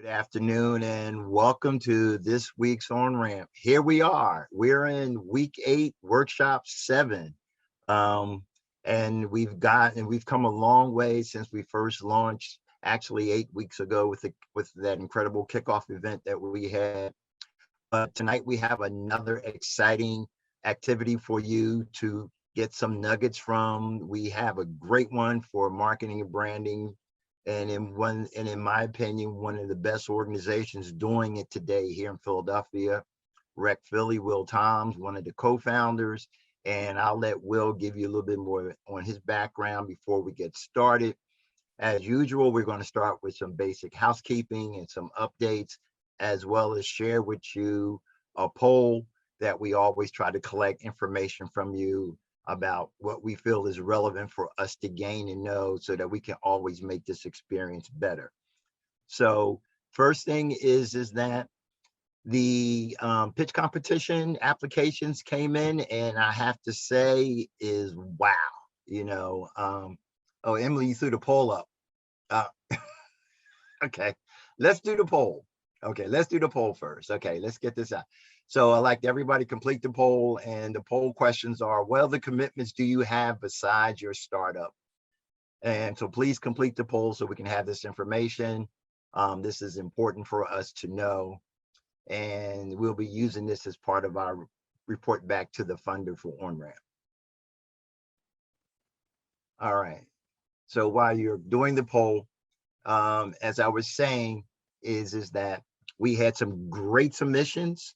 Good afternoon and welcome to this week's OnRamp. Here we are. We're in week 8, workshop 7. Um, and we've come a long way since we first launched actually 8 weeks ago with that incredible kickoff event that we had. But tonight we have another exciting activity for you to get some nuggets from. We have a great one for marketing and branding, and in my opinion, one of the best organizations doing it today here in Philadelphia. Rec Philly, Will Thom's one of the co-founders, and I'll let Will give you a little bit more on his background before we get started. As usual, we're going to start with some basic housekeeping and some updates, as well as share with you a poll that we always try to collect information from you about what we feel is relevant for us to gain and know so that we can always make this experience better. So first thing is that the pitch competition applications came in, and I have to say is wow. Oh, Emily, you threw the poll up. Okay, let's do the poll. Okay, let's do the poll first. Okay, let's get this out. So I'd like everybody complete the poll, and the poll questions are, what other commitments do you have besides your startup? And so please complete the poll so we can have this information. This is important for us to know, and we'll be using this as part of our report back to the funder for OnRamp. All right, so while you're doing the poll, as I was saying, is that we had some great submissions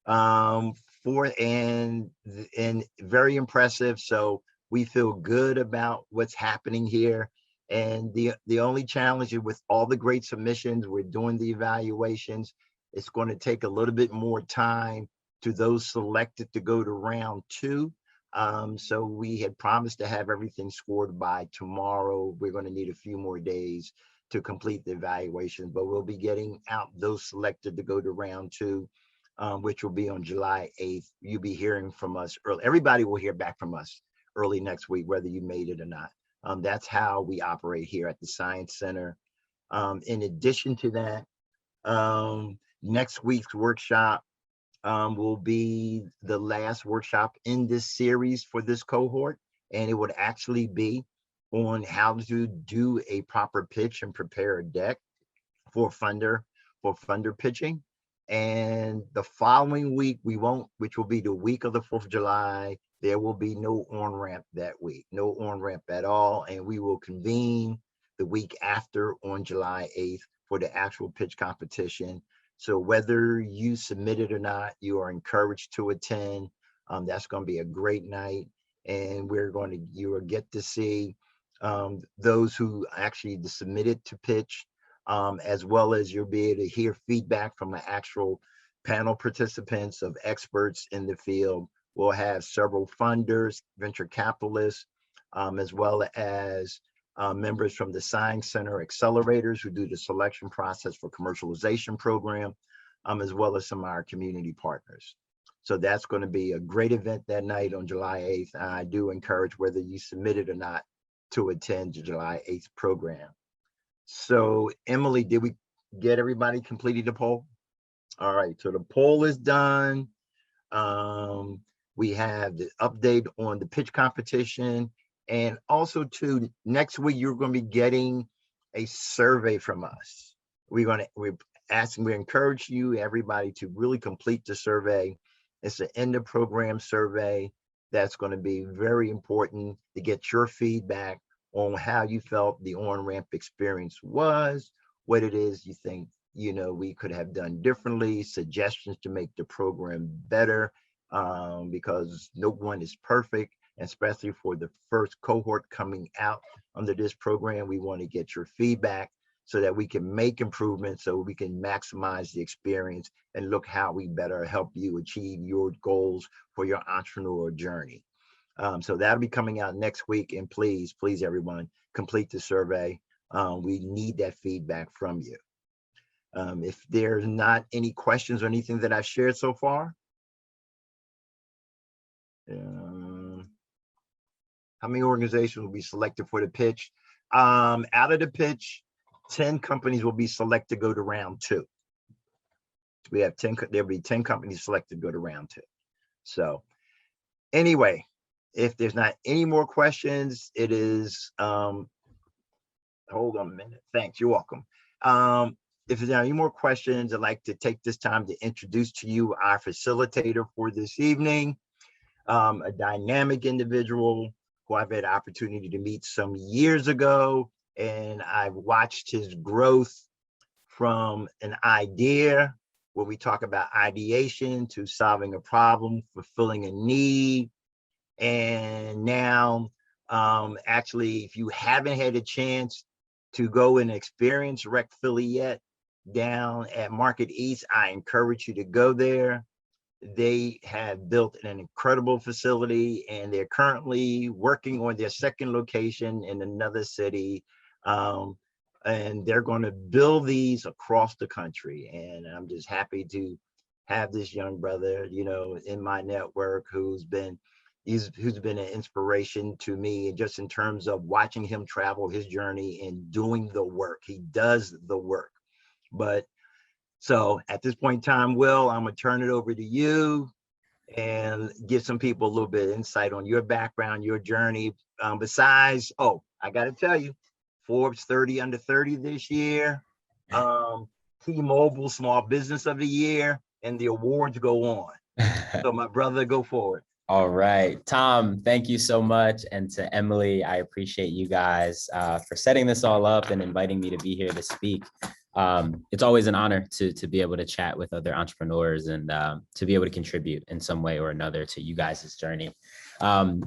and very impressive. So we feel good about what's happening here. And the only challenge is with all the great submissions, we're doing the evaluations. It's going to take a little bit more time to those selected to go to round 2. So we had promised to have everything scored by tomorrow. We're going to need a few more days to complete the evaluation, but we'll be getting out those selected to go to round 2, which will be on July 8th. You'll be hearing from us early. Everybody will hear back from us early next week, whether you made it or not. That's how we operate here at the Science Center. In addition to that, next week's workshop will be the last workshop in this series for this cohort, and it would actually be on how to do a proper pitch and prepare a deck for funder pitching. And the following week, which will be the week of the 4th of July, there will be no OnRamp that week, no OnRamp at all. And we will convene the week after on July 8th for the actual pitch competition. So whether you submit it or not, you are encouraged to attend. That's going to be a great night. And you will get to see those who actually submitted to pitch, as well as you'll be able to hear feedback from the actual panel participants of experts in the field. We'll have several funders, venture capitalists, as well as members from the Science Center accelerators who do the selection process for commercialization program, as well as some of our community partners. So that's going to be a great event that night on July 8th. I do encourage, whether you submitted or not, to attend the July 8th program. So Emily, did we get everybody completed the poll? All right, so the poll is done. We have the update on the pitch competition, and also too, next week you're going to be getting a survey from us. We encourage everybody to really complete the survey. It's an end of program survey that's going to be very important to get your feedback on how you felt the OnRamp experience was, what it is you think we could have done differently, suggestions to make the program better, because no one is perfect, especially for the first cohort coming out under this program. We want to get your feedback so that we can make improvements, so we can maximize the experience and look how we better help you achieve your goals for your entrepreneurial journey. So that'll be coming out next week, and please everyone, complete the survey. We need that feedback from you. If there's not any questions or anything that I've shared so far, how many organizations will be selected for the pitch? Out of the pitch, 10 companies will be selected to go to round 2. We have 10, there'll be 10 companies selected to go to round 2. So anyway, if there's not any more questions, it is, hold on a minute. Thanks, you're welcome. If there's not any more questions, I'd like to take this time to introduce to you our facilitator for this evening, a dynamic individual who I've had the opportunity to meet some years ago, and I've watched his growth from an idea where we talk about ideation to solving a problem, fulfilling a need. And now, actually, if you haven't had a chance to go and experience Rec Philly yet, down at Market East, I encourage you to go there. They have built an incredible facility, and they're currently working on their second location in another city. And they're going to build these across the country. And I'm just happy to have this young brother, you know, in my network who's been an inspiration to me, just in terms of watching him travel his journey and doing the work. He does the work. But so at this point in time, Will, I'm gonna turn it over to you and give some people a little bit of insight on your background, your journey. Besides, oh, I gotta tell you, Forbes 30 under 30 this year, T-Mobile Small Business of the Year, and the awards go on. So my brother, go forward. All right, Thom, thank you so much. And to Emily, I appreciate you guys for setting this all up and inviting me to be here to speak. It's always an honor to be able to chat with other entrepreneurs and to be able to contribute in some way or another to you guys' journey.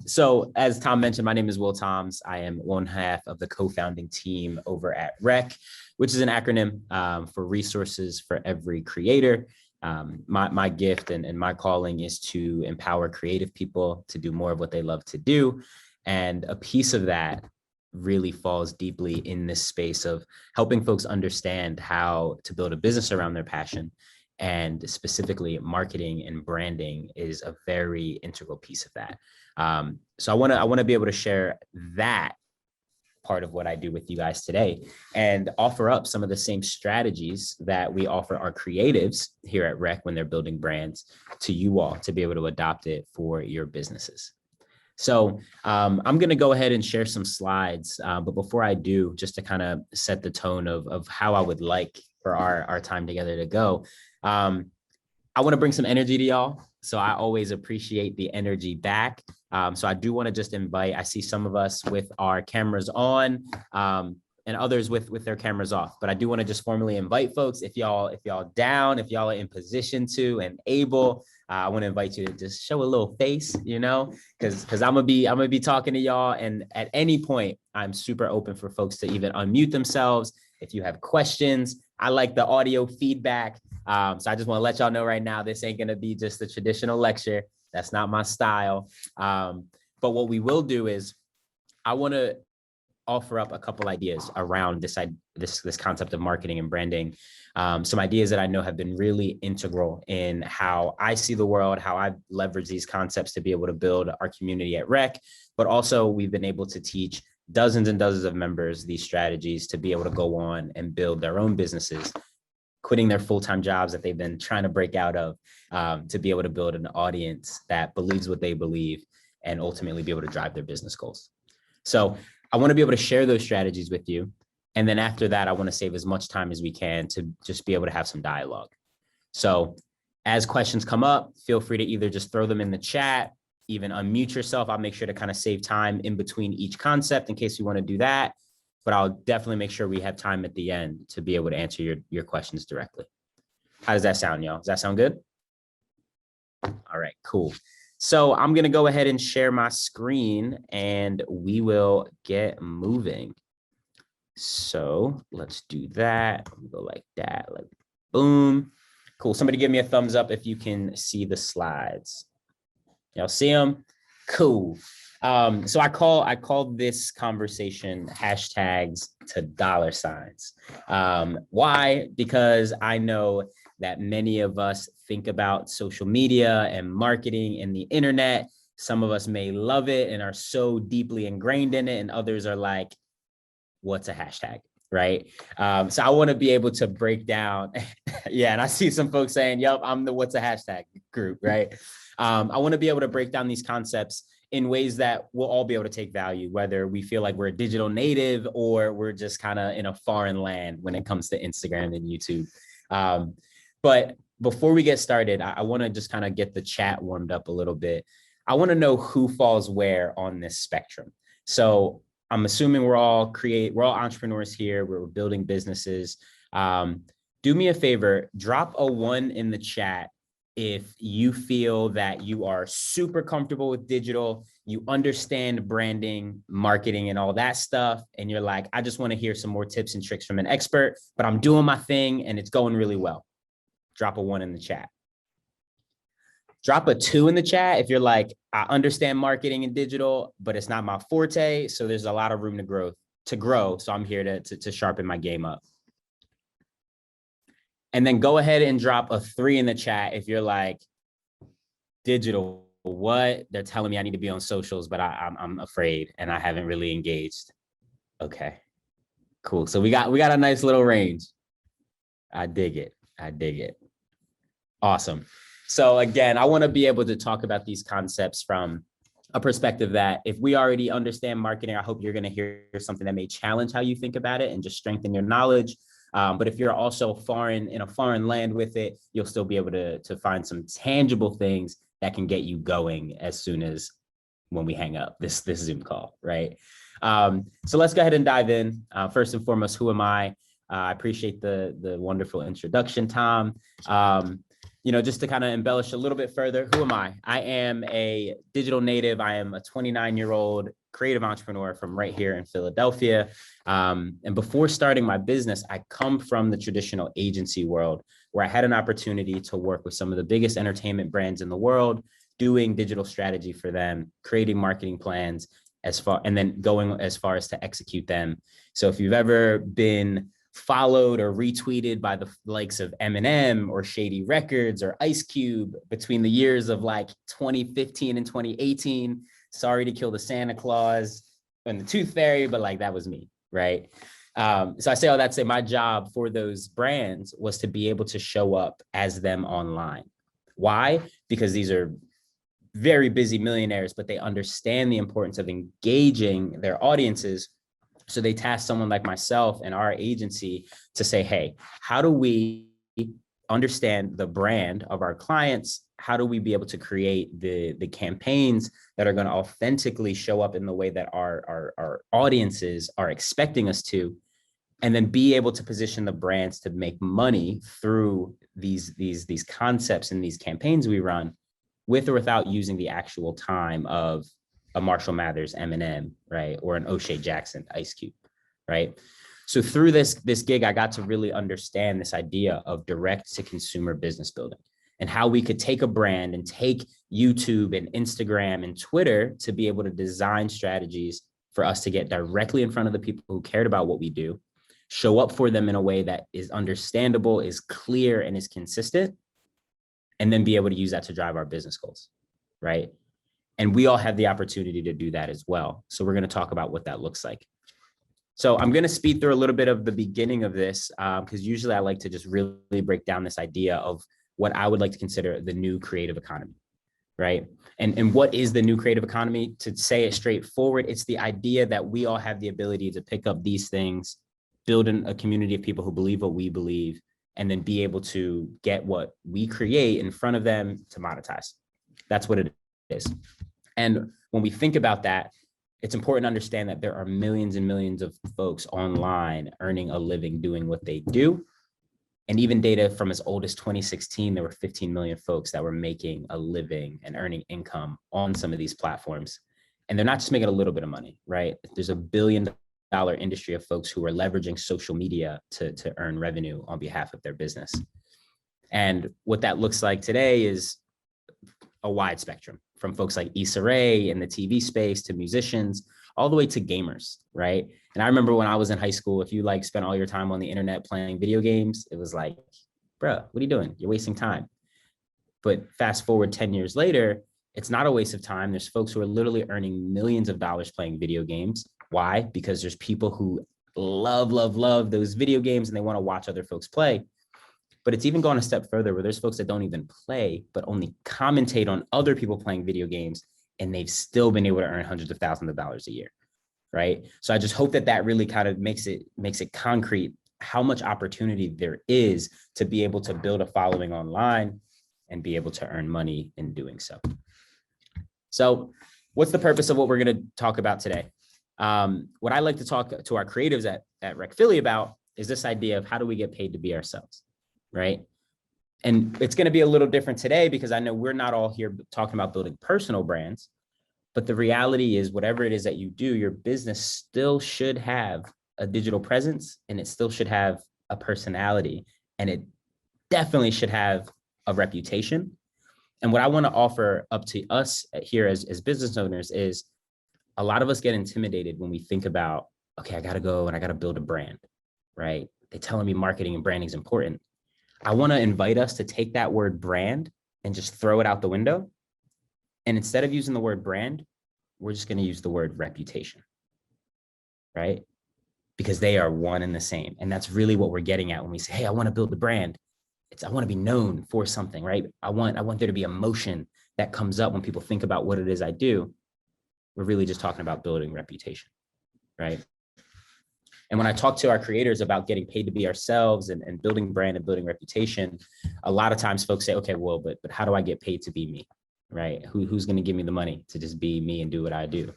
So as Thom mentioned, my name is Will Thoms. I am one half of the co-founding team over at REC, which is an acronym for Resources for Every Creator. My gift and my calling is to empower creative people to do more of what they love to do. And a piece of that really falls deeply in this space of helping folks understand how to build a business around their passion. And specifically, marketing and branding is a very integral piece of that. So I want to be able to share that part of what I do with you guys today and offer up some of the same strategies that we offer our creatives here at REC when they're building brands to you all to be able to adopt it for your businesses. So I'm going to go ahead and share some slides. But before I do, just to kind of set the tone of how I would like for our time together to go, I want to bring some energy to y'all. So I always appreciate the energy back. So I do want to just invite, I see some of us with our cameras on and others with their cameras off. But I do want to just formally invite folks, if y'all down, if y'all are in position to and able, I want to invite you to just show a little face, you know, because I'm gonna be talking to y'all, and at any point I'm super open for folks to even unmute themselves. If you have questions, I like the audio feedback. So I just want to let y'all know right now, this ain't gonna be just a traditional lecture. That's not my style. But what we will do is I want to offer up a couple ideas around this concept of marketing and branding. Some ideas that I know have been really integral in how I see the world, how I leverage these concepts to be able to build our community at REC, but also we've been able to teach dozens and dozens of members these strategies to be able to go on and build their own businesses, quitting their full-time jobs that they've been trying to break out of, to be able to build an audience that believes what they believe and ultimately be able to drive their business goals. So I want to be able to share those strategies with you. And then after that, I want to save as much time as we can to just be able to have some dialogue. So as questions come up, feel free to either just throw them in the chat, even unmute yourself. I'll make sure to kind of save time in between each concept in case you want to do that. But I'll definitely make sure we have time at the end to be able to answer your questions directly. How does that sound, y'all? Does that sound good? All right, cool. So I'm going to go ahead and share my screen and we will get moving. So let's do that. We'll go like that, like boom. Cool. Somebody give me a thumbs up if you can see the slides. Y'all see them? Cool. So I call this conversation hashtags to dollar signs. Why? Because I know that many of us think about social media and marketing and the internet. Some of us may love it and are so deeply ingrained in it, and others are like, what's a hashtag, right? So I want to be able to break down. Yeah, and I see some folks saying, "Yep, I'm the what's a hashtag group," right? I want to be able to break down these concepts in ways that we'll all be able to take value, whether we feel like we're a digital native or we're just kind of in a foreign land when it comes to Instagram and YouTube. But before we get started, I want to just kind of get the chat warmed up a little bit. I want to know who falls where on this spectrum. So I'm assuming we're all entrepreneurs here. We're building businesses. Do me a favor, drop a 1 in the chat if you feel that you are super comfortable with digital, you understand branding, marketing, and all that stuff, and you're like, I just want to hear some more tips and tricks from an expert, but I'm doing my thing and it's going really well. Drop a 1 in the chat. Drop a 2 in the chat if you're like, I understand marketing and digital, but it's not my forte, so there's a lot of room to grow. So I'm here to sharpen my game up. And then go ahead and drop a 3 in the chat if you're like, digital, what? They're telling me I need to be on socials, but I'm afraid and I haven't really engaged. Okay, cool. So we got a nice little range. I dig it. Awesome. So again, I want to be able to talk about these concepts from a perspective that if we already understand marketing, I hope you're going to hear something that may challenge how you think about it and just strengthen your knowledge. But if you're also in a foreign land with it, you'll still be able to find some tangible things that can get you going as soon as when we hang up this Zoom call, right? So let's go ahead and dive in. First and foremost, who am I? I appreciate the wonderful introduction, Thom. Just to kind of embellish a little bit further, who am I? I am a digital native. I am a 29-year-old creative entrepreneur from right here in Philadelphia. And before starting my business, I come from the traditional agency world where I had an opportunity to work with some of the biggest entertainment brands in the world, doing digital strategy for them, creating marketing plans and then going as far as to execute them. So if you've ever been followed or retweeted by the likes of Eminem or Shady Records or Ice Cube between the years of like 2015 and 2018, sorry to kill the Santa Claus and the Tooth Fairy, but like that was me, right? So I say all that to say my job for those brands was to be able to show up as them online. Why? Because these are very busy millionaires, but they understand the importance of engaging their audiences. So they tasked someone like myself and our agency to say, hey, how do we understand the brand of our clients? How do we be able to create the campaigns that are going to authentically show up in the way that our audiences are expecting us to, and then be able to position the brands to make money through these concepts and these campaigns we run, with or without using the actual time of a Marshall Mathers Eminem, right? Or an O'Shea Jackson Ice Cube, right? So through this gig, I got to really understand this idea of direct to consumer business building and how we could take a brand and take YouTube and Instagram and Twitter to be able to design strategies for us to get directly in front of the people who cared about what we do, show up for them in a way that is understandable, is clear, and is consistent, and then be able to use that to drive our business goals, right? And we all have the opportunity to do that as well. So we're going to talk about what that looks like. So I'm going to speed through a little bit of the beginning of this because usually I like to just really break down this idea of what I would like to consider the new creative economy, right? And what is the new creative economy? To say it straightforward, it's the idea that we all have the ability to pick up these things, build a community of people who believe what we believe, and then be able to get what we create in front of them to monetize. That's what it is. And when we think about that, it's important to understand that there are millions and millions of folks online earning a living doing what they do. And even data from as old as 2016, there were 15 million folks that were making a living and earning income on some of these platforms. And they're not just making a little bit of money, right? There's $1 billion industry of folks who are leveraging social media to earn revenue on behalf of their business. And what that looks like today is a wide spectrum, from folks like Issa Rae in the TV space to musicians, all the way to gamers, right? And I remember when I was in high school, if you like spent all your time on the internet playing video games, it was like, bro, what are you doing? You're wasting time. But fast forward 10 years later, it's not a waste of time. There's folks who are literally earning millions of dollars playing video games. Why? Because there's people who love those video games and they want to watch other folks play. But it's even gone a step further where there's folks that don't even play, but only commentate on other people playing video games, and they've still been able to earn hundreds of thousands of dollars a year, right? So I just hope that that really kind of makes it concrete how much opportunity there is to be able to build a following online and be able to earn money in doing so. So what's the purpose of what we're going to talk about today? What I like to talk to our creatives at Rec Philly about is this idea of how do we get paid to be ourselves, right? And it's going to be a little different today because I know we're not all here talking about building personal brands, but the reality is whatever it is that you do, your business still should have a digital presence, and it still should have a personality, and it definitely should have a reputation. And what I want to offer up to us here as business owners is a lot of us get intimidated when we think about, okay, I got to go and I got to build a brand, right? They're telling me marketing and branding is important. I want to invite us to take that word brand and just throw it out the window. And instead of using the word brand, we're just going to use the word reputation, right? Because they are one and the same. And that's really what we're getting at when we say, hey, I want to build a brand. I want to be known for something, right? I want there to be emotion that comes up when people think about what it is I do. We're really just talking about building reputation, right? And when I talk to our creators about getting paid to be ourselves and building brand and building reputation, a lot of times folks say, okay, well, but how do I get paid to be me, right? Who's going to give me the money to just be me and do what I do?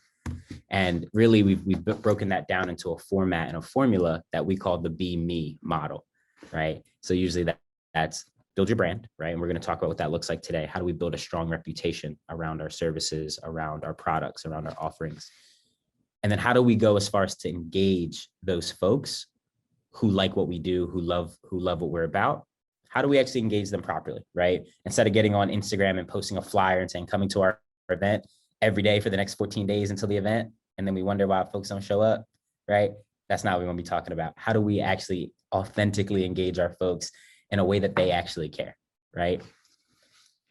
And really, we've broken that down into a format and a formula that we call the Be Me model, right? So usually that's build your brand, right? And we're going to talk about what that looks like today. How do we build a strong reputation around our services, around our products, around our offerings? And then how do we go as far as to engage those folks who like what we do, who love what we're about? How do we actually engage them properly, right? Instead of getting on Instagram and posting a flyer and saying, coming to our event every day for the next 14 days until the event, and then we wonder why folks don't show up, right? That's not what we want to be talking about. How do we actually authentically engage our folks in a way that they actually care, right?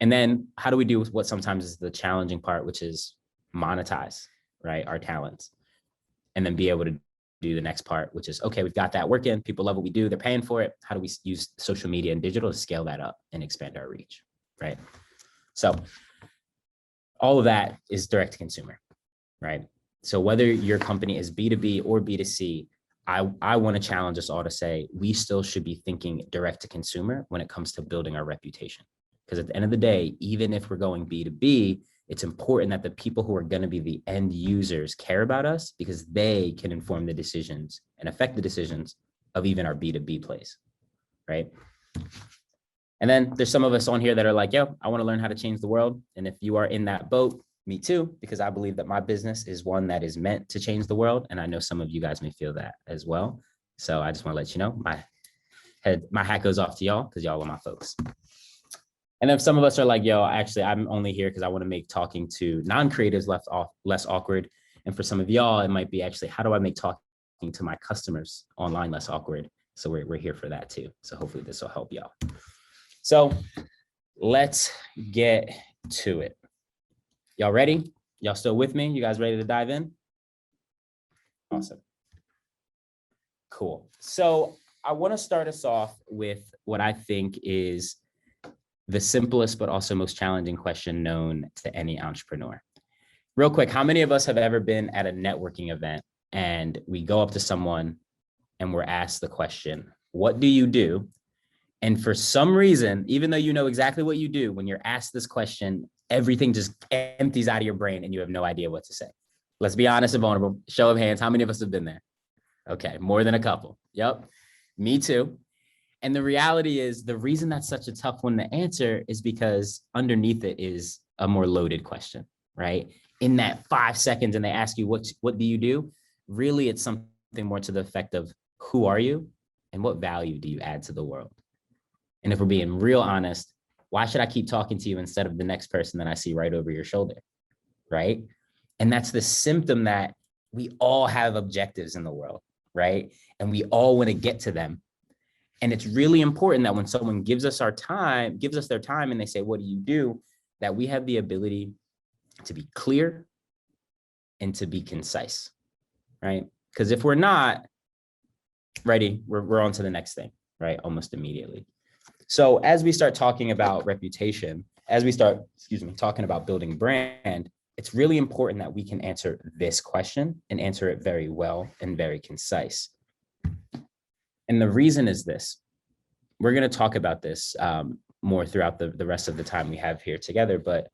And then how do we do what sometimes is the challenging part, which is monetize, right, our talents, and then be able to do the next part, which is, okay, we've got that working. People love what we do. They're paying for it. How do we use social media and digital to scale that up and expand our reach, right? So all of that is direct to consumer, right? So whether your company is B2B or B2C, I want to challenge us all to say, we still should be thinking direct to consumer when it comes to building our reputation. Because at the end of the day, even if we're going B2B, it's important that the people who are going to be the end users care about us because they can inform the decisions and affect the decisions of even our B2B plays, right? And then there's some of us on here that are like, yo, I want to learn how to change the world. And if you are in that boat, me too, because I believe that my business is one that is meant to change the world. And I know some of you guys may feel that as well. So I just want to let you know, my hat goes off to y'all because y'all are my folks. And then some of us are like, yo, actually, I'm only here because I want to make talking to non-creatives less awkward. And for some of y'all, it might be actually, how do I make talking to my customers online less awkward? So we're here for that too. So hopefully this will help y'all. So let's get to it. Y'all ready? Y'all still with me? You guys ready to dive in? Awesome. Cool. So I want to start us off with what I think is the simplest, but also most challenging question known to any entrepreneur. Real quick, how many of us have ever been at a networking event and we go up to someone and we're asked the question, what do you do? And for some reason, even though you know exactly what you do, when you're asked this question, everything just empties out of your brain and you have no idea what to say. Let's be honest and vulnerable. Show of hands, how many of us have been there? Okay, more than a couple. Yep, me too. And the reality is the reason that's such a tough one to answer is because underneath it is a more loaded question, right? In that 5 seconds and they ask you, what do you do? Really, it's something more to the effect of who are you and what value do you add to the world? And if we're being real honest, why should I keep talking to you instead of the next person that I see right over your shoulder, right? And that's the symptom that we all have objectives in the world, right? And we all want to get to them. And it's really important that when someone gives us their time and they say, what do you do? That we have the ability to be clear and to be concise, right? Because if we're not, Righty, we're on to the next thing, right? Almost immediately. So as we start talking about reputation, as we start, talking about building brand, it's really important that we can answer this question and answer it very well and very concise. And the reason is this. We're going to talk about this more throughout the rest of the time we have here together. But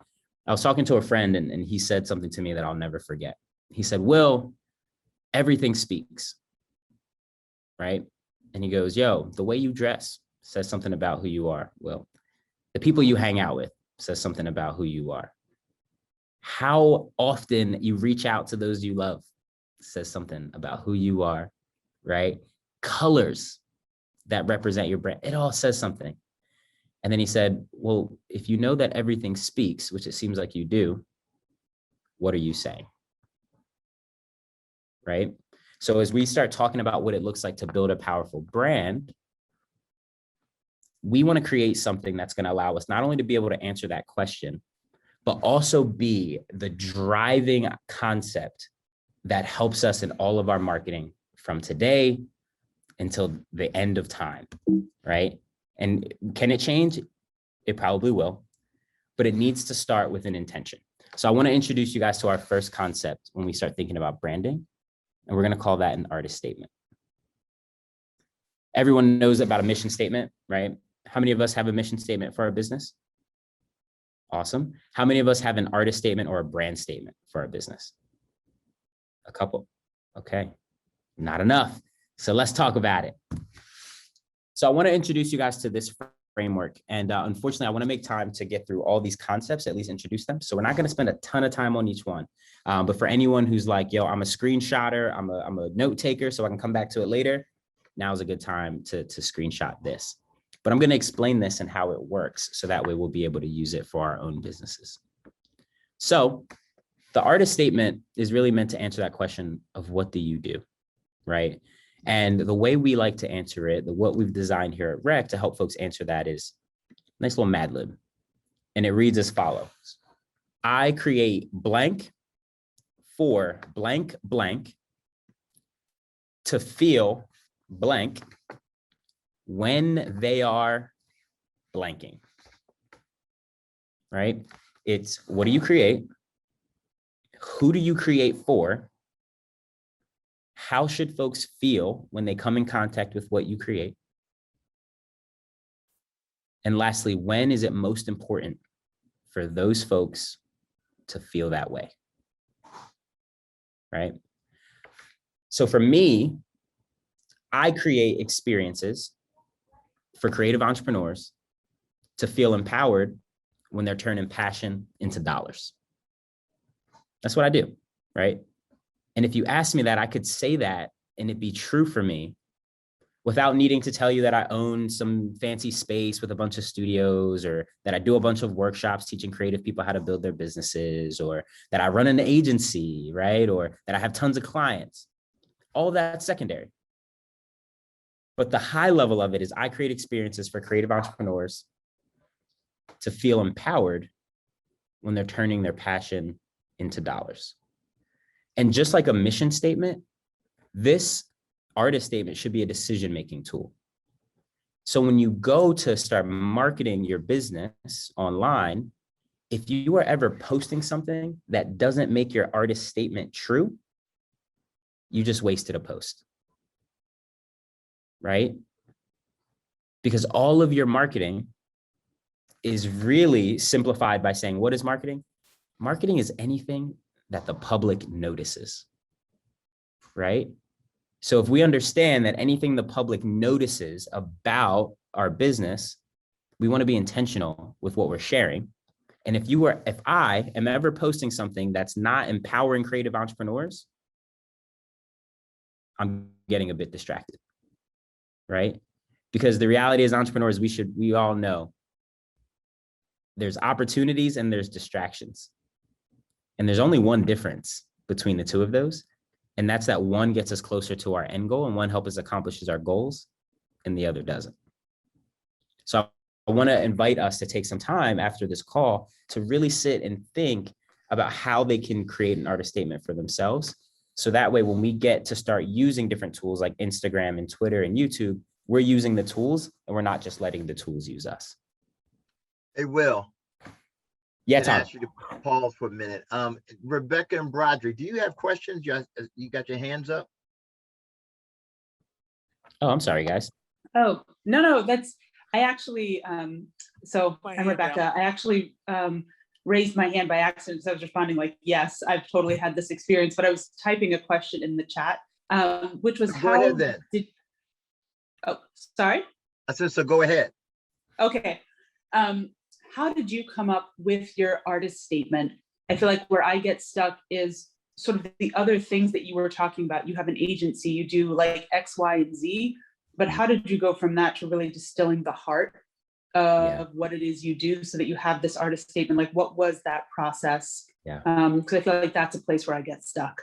I was talking to a friend and he said something to me that I'll never forget. He said, Will, everything speaks, right? And he goes, yo, the way you dress says something about who you are. Will, the people you hang out with says something about who you are. How often you reach out to those you love says something about who you are, right? Colors that represent your brand, it all says something. And then he said, well, if you know that everything speaks, which it seems like you do, what are you saying? Right? So as we start talking about what it looks like to build a powerful brand, we want to create something that's going to allow us not only to be able to answer that question, but also be the driving concept that helps us in all of our marketing from today until the end of time, right? And can it change? It probably will, but it needs to start with an intention. So I want to introduce you guys to our first concept when we start thinking about branding, and we're going to call that an artist statement. Everyone knows about a mission statement, right? How many of us have a mission statement for our business? Awesome. How many of us have an artist statement or a brand statement for our business? A couple. Okay. Not enough. So let's talk about it. So I want to introduce you guys to this framework. And unfortunately, I want to make time to get through all these concepts, at least introduce them. So we're not going to spend a ton of time on each one. But for anyone who's like, yo, I'm a screenshotter, I'm a note taker, so I can come back to it later. Now's a good time to screenshot this. But I'm going to explain this and how it works. So that way we'll be able to use it for our own businesses. So the artist statement is really meant to answer that question of what do you do, right? And the way we like to answer it, what we've designed here at Rec to help folks answer that is a nice little Mad Lib. And it reads as follows. I create blank for blank blank to feel blank when they are blanking, right? It's what do you create? Who do you create for? How should folks feel when they come in contact with what you create? And lastly, when is it most important for those folks to feel that way? Right? So for me, I create experiences for creative entrepreneurs to feel empowered when they're turning passion into dollars. That's what I do, right? And if you ask me that, I could say that and it'd be true for me without needing to tell you that I own some fancy space with a bunch of studios, or that I do a bunch of workshops teaching creative people how to build their businesses, or that I run an agency, right? Or that I have tons of clients. All of that's secondary. But the high level of it is I create experiences for creative entrepreneurs to feel empowered when they're turning their passion into dollars. And just like a mission statement, this artist statement should be a decision-making tool. So when you go to start marketing your business online, if you are ever posting something that doesn't make your artist statement true, you just wasted a post, right? Because all of your marketing is really simplified by saying, what is marketing? Marketing is anything that the public notices, right? So if we understand that anything the public notices about our business, we want to be intentional with what we're sharing. And if I am ever posting something that's not empowering creative entrepreneurs, I'm getting a bit distracted, right? Because the reality is, entrepreneurs, we all know there's opportunities and there's distractions. And there's only one difference between the two of those. And that's that one gets us closer to our end goal and one helps us accomplish our goals and the other doesn't. So I want to invite us to take some time after this call to really sit and think about how they can create an artist statement for themselves So that way, when we get to start using different tools like Instagram and Twitter and YouTube, we're using the tools and we're not just letting the tools use us. Hey, Will. Yeah, Can Tom. ask you to pause for a minute. Rebecca and Broderick, do you have questions? You got your hands up? Oh, I'm sorry, guys. Oh, no, I actually, so I'm Rebecca. I actually raised my hand by accident because I was responding like, yes, I've totally had this experience, but I was typing a question in the chat, which was Go ahead then. Oh, sorry? I said, so go ahead. Okay. How did you come up with your artist statement? I feel like where I get stuck is sort of the other things that you were talking about. You have an agency, you do like X, Y, and Z, but how did you go from that to really distilling the heart of what it is you do so that you have this artist statement? Like, what was that process? Yeah. Because I feel like that's a place where I get stuck.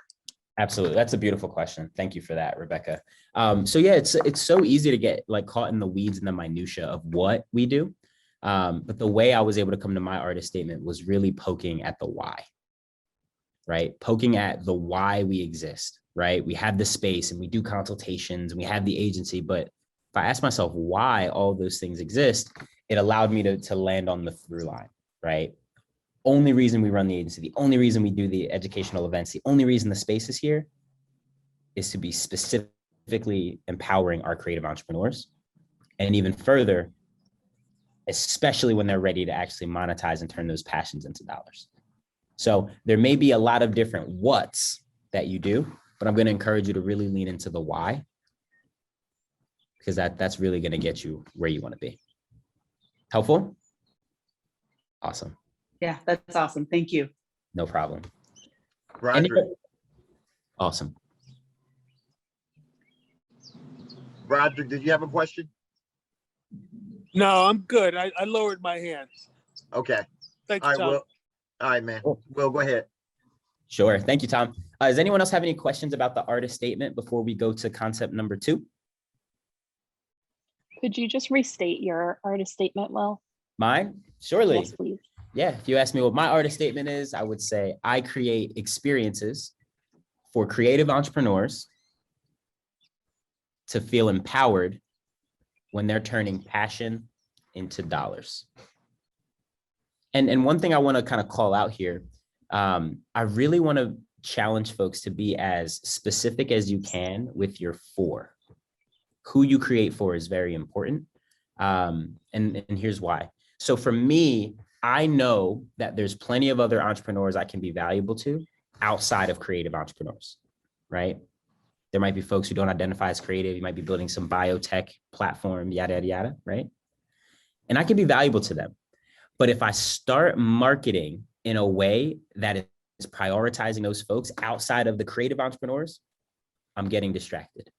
Absolutely. That's a beautiful question. Thank you for that, Rebecca. So yeah, it's so easy to get like caught in the weeds and the minutia of what we do. But the way I was able to come to my artist statement was really poking at the why, right? Poking at the why we exist, right? We have the space and we do consultations and we have the agency, but if I ask myself why all those things exist, it allowed me to land on the through line, right? Only reason we run the agency, the only reason we do the educational events, the only reason the space is here is to be specifically empowering our creative entrepreneurs. And even further, especially when they're ready to actually monetize and turn those passions into dollars. So there may be a lot of different what's that you do, but I'm going to encourage you to really lean into the why, because that's really going to get you where you want to be. Helpful? Awesome. Yeah, that's awesome. Thank you. No problem. Broderick. Awesome. Broderick, did you have a question? No, I'm good. I lowered my hand. Okay. Thanks, All right, Tom. Will. All right, man. Will, go ahead. Sure. Thank you, Tom. Does anyone else have any questions about the artist statement before we go to concept number 2? Could you just restate your artist statement, Will? Mine? Surely. Yes, please. Yeah. If you ask me what my artist statement is, I would say I create experiences for creative entrepreneurs to feel empowered when they're turning passion into dollars. And one thing I want to kind of call out here, I really want to challenge folks to be as specific as you can with your for. Who you create for is very important. And here's why. So for me, I know that there's plenty of other entrepreneurs I can be valuable to outside of creative entrepreneurs, right? There might be folks who don't identify as creative. You might be building some biotech platform, yada, yada, yada, right? And I can be valuable to them. But if I start marketing in a way that is prioritizing those folks outside of the creative entrepreneurs, I'm getting distracted.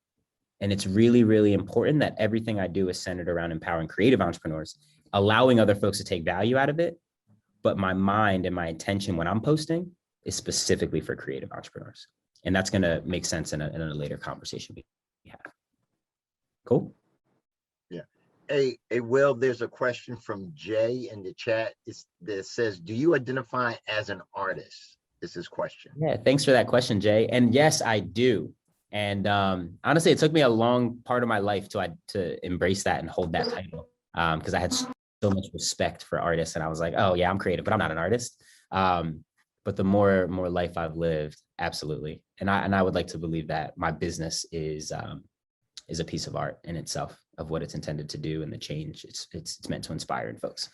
And it's really, really important that everything I do is centered around empowering creative entrepreneurs, allowing other folks to take value out of it. But my mind and my intention when I'm posting is specifically for creative entrepreneurs. And that's going to make sense in a later conversation we have. Cool. Yeah. Hey, Will, there's a question from Jay in the chat that says, do you identify as an artist? Is his question. Yeah, thanks for that question, Jay. And yes, I do. And honestly, it took me a long part of my life to embrace that and hold that title because I had so much respect for artists. And I was like, oh yeah, I'm creative, but I'm not an artist. But the more life I've lived, absolutely. And I would like to believe that my business is a piece of art in itself, of what it's intended to do and the change it's meant to inspire in folks.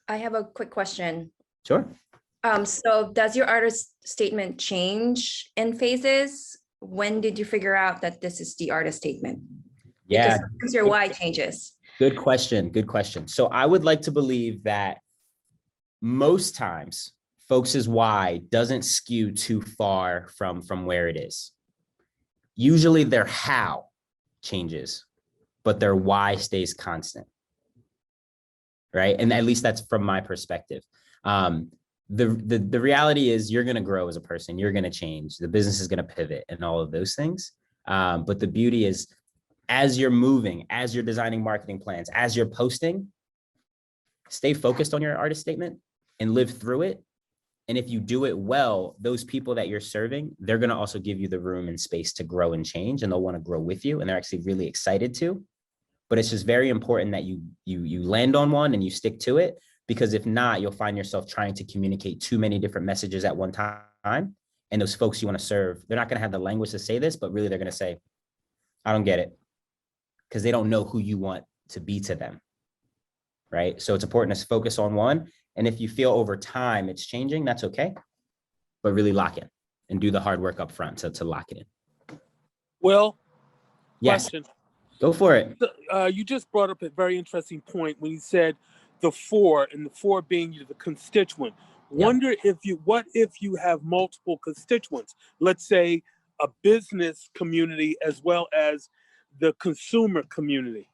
I have a quick question. Sure. So does your artist statement change in phases? When did you figure out that this is the artist statement? Yeah. Because sometimes your why changes. Good question. Good question. So I would like to believe that most times folks' why doesn't skew too far from where it is. Usually their how changes, but their why stays constant. Right. And at least that's from my perspective. The reality is you're going to grow as a person, you're going to change, the business is going to pivot and all of those things. But the beauty is as you're moving, as you're designing marketing plans, as you're posting, stay focused on your artist statement and live through it. And if you do it well, those people that you're serving, they're going to also give you the room and space to grow and change, and they'll want to grow with you. And they're actually really excited to. But it's just very important that you land on one and you stick to it, because if not, you'll find yourself trying to communicate too many different messages at one time. And those folks you want to serve, they're not going to have the language to say this, but really they're going to say, I don't get it, because they don't know who you want to be to them. Right. So it's important to focus on one. And if you feel over time it's changing, that's okay. But really lock in and do the hard work up front to lock it in. Well, Yes. question. Go for it. You just brought up a very interesting point when you said the four, and the four being the constituent. Yeah. Wonder what if you have multiple constituents? Let's say a business community as well as the consumer community.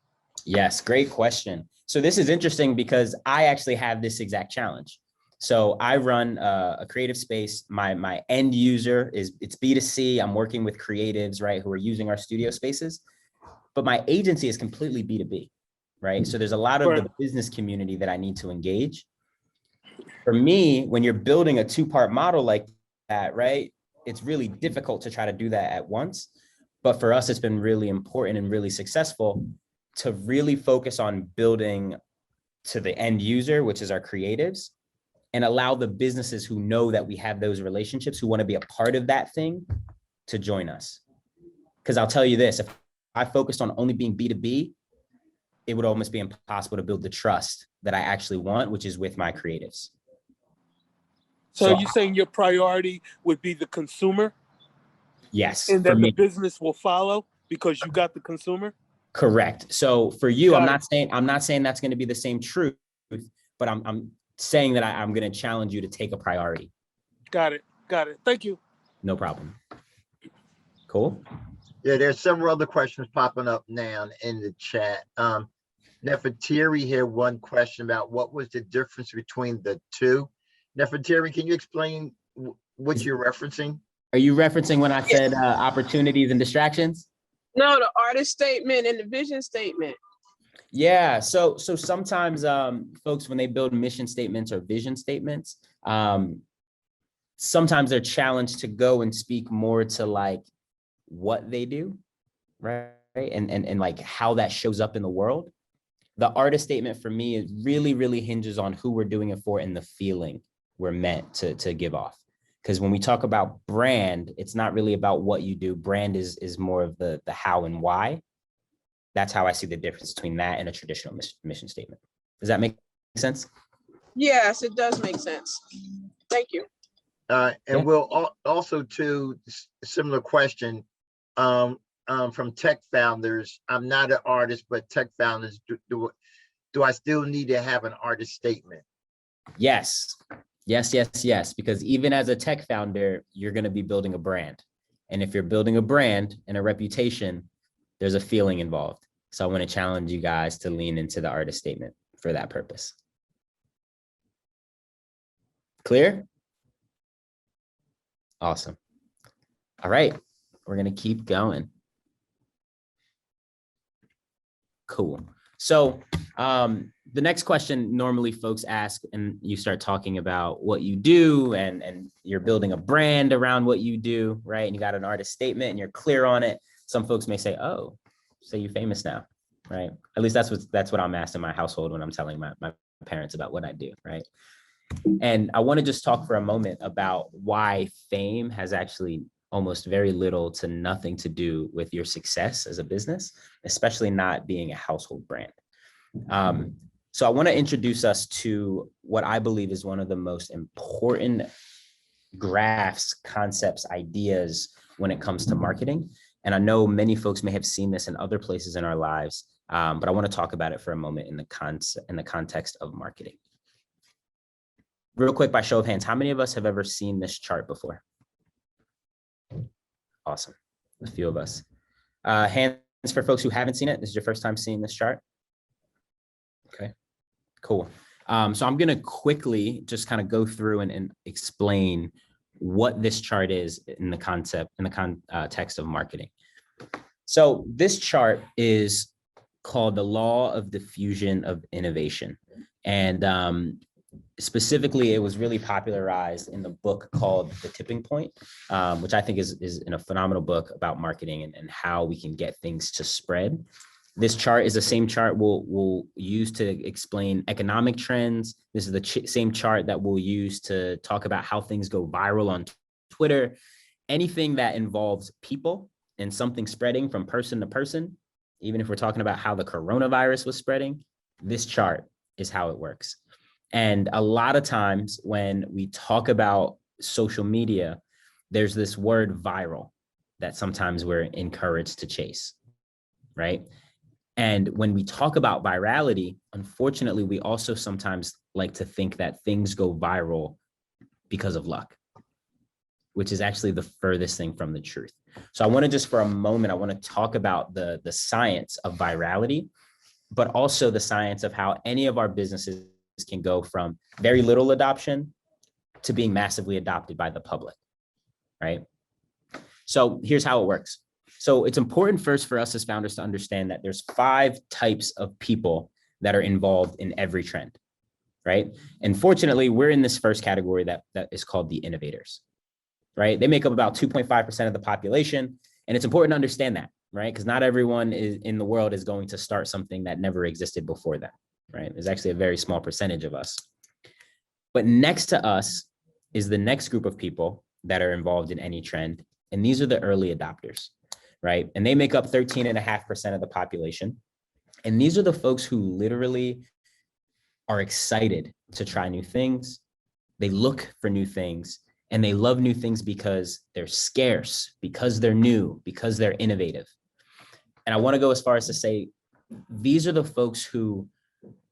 Yes, great question. So this is interesting because I actually have this exact challenge. So I run a creative space. My end user it's B2C. I'm working with creatives, right, who are using our studio spaces. But my agency is completely B2B, right? So there's a lot of the business community that I need to engage. For me, when you're building a two-part model like that, right, it's really difficult to try to do that at once. But for us, it's been really important and really successful to really focus on building to the end user, which is our creatives, and allow the businesses who know that we have those relationships, who want to be a part of that thing, to join us. Because I'll tell you this, if I focused on only being B2B, it would almost be impossible to build the trust that I actually want, which is with my creatives. So you're saying your priority would be the consumer? Yes. And then the business will follow because you got the consumer? Correct. So for you, I'm not saying that's going to be the same truth, but I'm saying that I'm going to challenge you to take a priority. Got it. Thank you. No problem. Cool. Yeah, there's several other questions popping up now in the chat. Nefertiri here, one question about what was the difference between the two. Nefertiri, can you explain what you're referencing? Are you referencing when I said opportunities and distractions? No, the artist statement and the vision statement. Yeah, so sometimes folks, when they build mission statements or vision statements, sometimes they're challenged to go and speak more to like what they do, right? And like how that shows up in the world. The artist statement for me is really hinges on who we're doing it for and the feeling we're meant to give off. Because when we talk about brand, it's not really about what you do. Brand is more of the how and why. That's how I see the difference between that and a traditional mission statement. Does that make sense? Yes, it does make sense. Thank you. And we'll also to similar question from tech founders. I'm not an artist, but tech founders, do I still need to have an artist statement? Yes, because even as a tech founder, you're going to be building a brand. And if you're building a brand and a reputation, there's a feeling involved. So I want to challenge you guys to lean into the artist statement for that purpose. Clear? Awesome. All right, we're going to keep going. Cool. So the next question normally folks ask, and you start talking about what you do and you're building a brand around what you do, right? And you got an artist statement and you're clear on it. Some folks may say, oh, so you're famous now, right? At least that's what I'm asked in my household when I'm telling my parents about what I do, right? And I want to just talk for a moment about why fame has actually almost very little to nothing to do with your success as a business, especially not being a household brand. So I want to introduce us to what I believe is one of the most important graphs, concepts, ideas when it comes to marketing. And I know many folks may have seen this in other places in our lives, but I want to talk about it for a moment in the context of marketing. Real quick, by show of hands, how many of us have ever seen this chart before? Awesome, a few of us. Hands for folks who haven't seen it. This is your first time seeing this chart. Okay, cool. So I'm gonna quickly just kind of go through and explain what this chart is in the context of marketing. So this chart is called the law of diffusion of innovation. And Specifically, it was really popularized in the book called The Tipping Point, which I think is in a phenomenal book about marketing and how we can get things to spread. This chart is the same chart we'll use to explain economic trends. This is the same chart that we'll use to talk about how things go viral on Twitter. Anything that involves people and something spreading from person to person, even if we're talking about how the coronavirus was spreading, this chart is how it works. And a lot of times when we talk about social media, there's this word viral that sometimes we're encouraged to chase, right? And when we talk about virality, unfortunately, we also sometimes like to think that things go viral because of luck, which is actually the furthest thing from the truth. So I want to just for a moment, I want to talk about the science of virality, but also the science of how any of our businesses can go from very little adoption to being massively adopted by the public, right? So here's how it works. So it's important first for us as founders to understand that there's 5 types of people that are involved in every trend, right? And fortunately, we're in this first category that is called the innovators, right? They make up about 2.5% of the population. And it's important to understand that, right? Because not everyone in the world is going to start something that never existed before them, right? There's actually a very small percentage of us. But next to us is the next group of people that are involved in any trend. And these are the early adopters, right? And they make up 13.5% of the population. And these are the folks who literally are excited to try new things. They look for new things and they love new things because they're scarce, because they're new, because they're innovative. And I want to go as far as to say, these are the folks who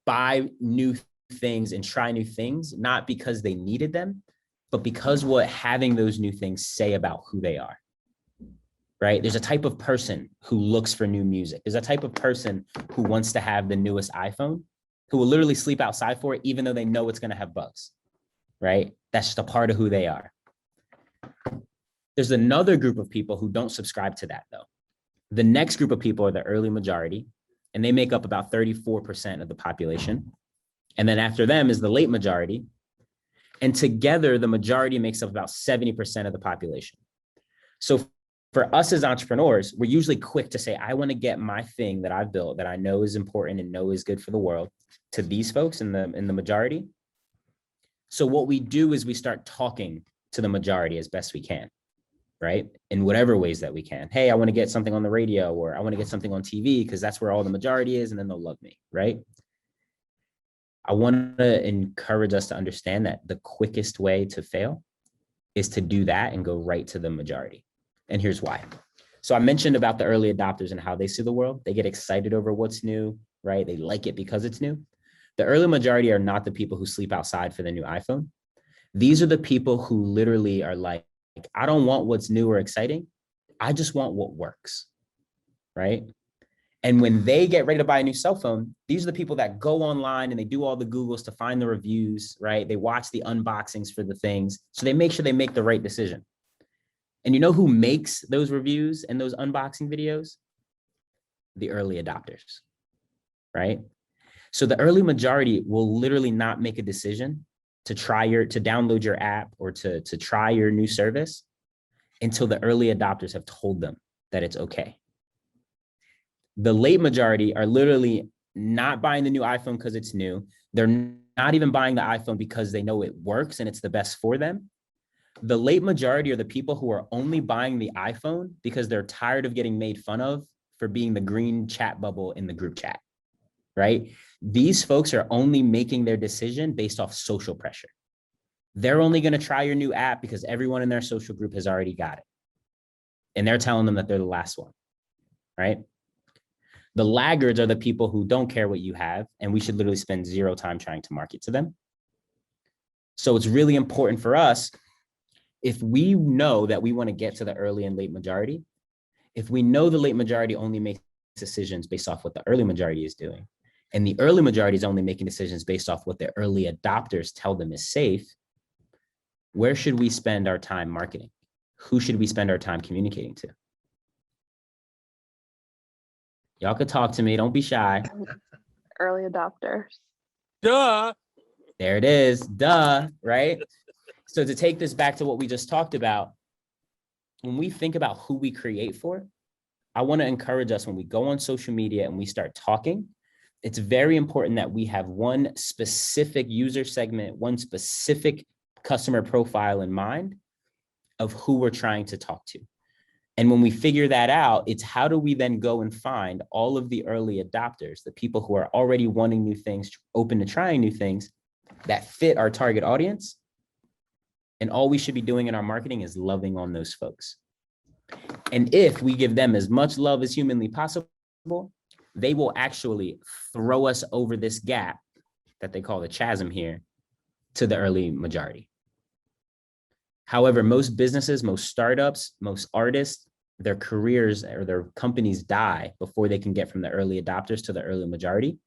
buy new things and try new things, not because they needed them, but because what having those new things say about who they are, right? There's a type of person who looks for new music. There's a type of person who wants to have the newest iPhone, who will literally sleep outside for it, even though they know it's going to have bugs, right? That's just a part of who they are. There's another group of people who don't subscribe to that though. The next group of people are the early majority, and they make up about 34% of the population. And then after them is the late majority. And together, the majority makes up about 70% of the population. So for us as entrepreneurs, we're usually quick to say, I want to get my thing that I've built that I know is important and know is good for the world to these folks in the majority. So what we do is we start talking to the majority as best we can, right? In whatever ways that we can. Hey, I want to get something on the radio, or I want to get something on TV because that's where all the majority is, and then they'll love me, right? I want to encourage us to understand that the quickest way to fail is to do that and go right to the majority. And here's why. So I mentioned about the early adopters and how they see the world. They get excited over what's new, right? They like it because it's new. The early majority are not the people who sleep outside for the new iPhone. These are the people who literally are like, I don't want what's new or exciting. I just want what works, right? And when they get ready to buy a new cell phone, these are the people that go online and they do all the Googles to find the reviews, right? They watch the unboxings for the things. So they make sure they make the right decision. And you know who makes those reviews and those unboxing videos? The early adopters, right? So the early majority will literally not make a decision to download your app or to try your new service until the early adopters have told them that it's okay. The late majority are literally not buying the new iPhone because it's new. They're not even buying the iPhone because they know it works and it's the best for them. The late majority are the people who are only buying the iPhone because they're tired of getting made fun of for being the green chat bubble in the group chat, right? These folks are only making their decision based off social pressure. They're only going to try your new app because everyone in their social group has already got it. And they're telling them that they're the last one, right? The laggards are the people who don't care what you have, and we should literally spend zero time trying to market to them. So it's really important for us, if we know that we want to get to the early and late majority, if we know the late majority only makes decisions based off what the early majority is doing, and the early majority is only making decisions based off what the early adopters tell them is safe, where should we spend our time marketing? Who should we spend our time communicating to? Y'all could talk to me, don't be shy. Early adopters. Duh. There it is, duh, right? So to take this back to what we just talked about, when we think about who we create for, I want to encourage us when we go on social media and we start talking, it's very important that we have one specific user segment, one specific customer profile in mind of who we're trying to talk to. And when we figure that out, it's how do we then go and find all of the early adopters, the people who are already wanting new things, open to trying new things that fit our target audience. And all we should be doing in our marketing is loving on those folks. And if we give them as much love as humanly possible, they will actually throw us over this gap that they call the chasm here to the early majority. However, most businesses, most startups, most artists, their careers or their companies die before they can get from the early adopters to the early majority.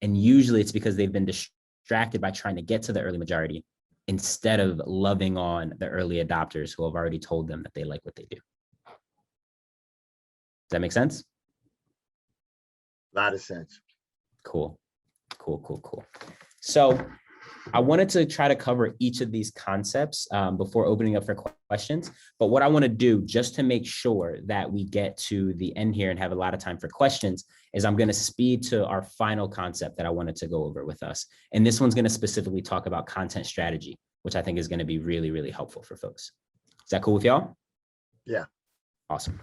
And usually it's because they've been distracted by trying to get to the early majority instead of loving on the early adopters who have already told them that they like what they do. Does that make sense? A lot of sense. Cool. So I wanted to try to cover each of these concepts before opening up for questions. But what I want to do, just to make sure that we get to the end here and have a lot of time for questions, is I'm going to speed to our final concept that I wanted to go over with us. And this one's going to specifically talk about content strategy, which I think is going to be really, really helpful for folks. Is that cool with y'all? Yeah. Awesome.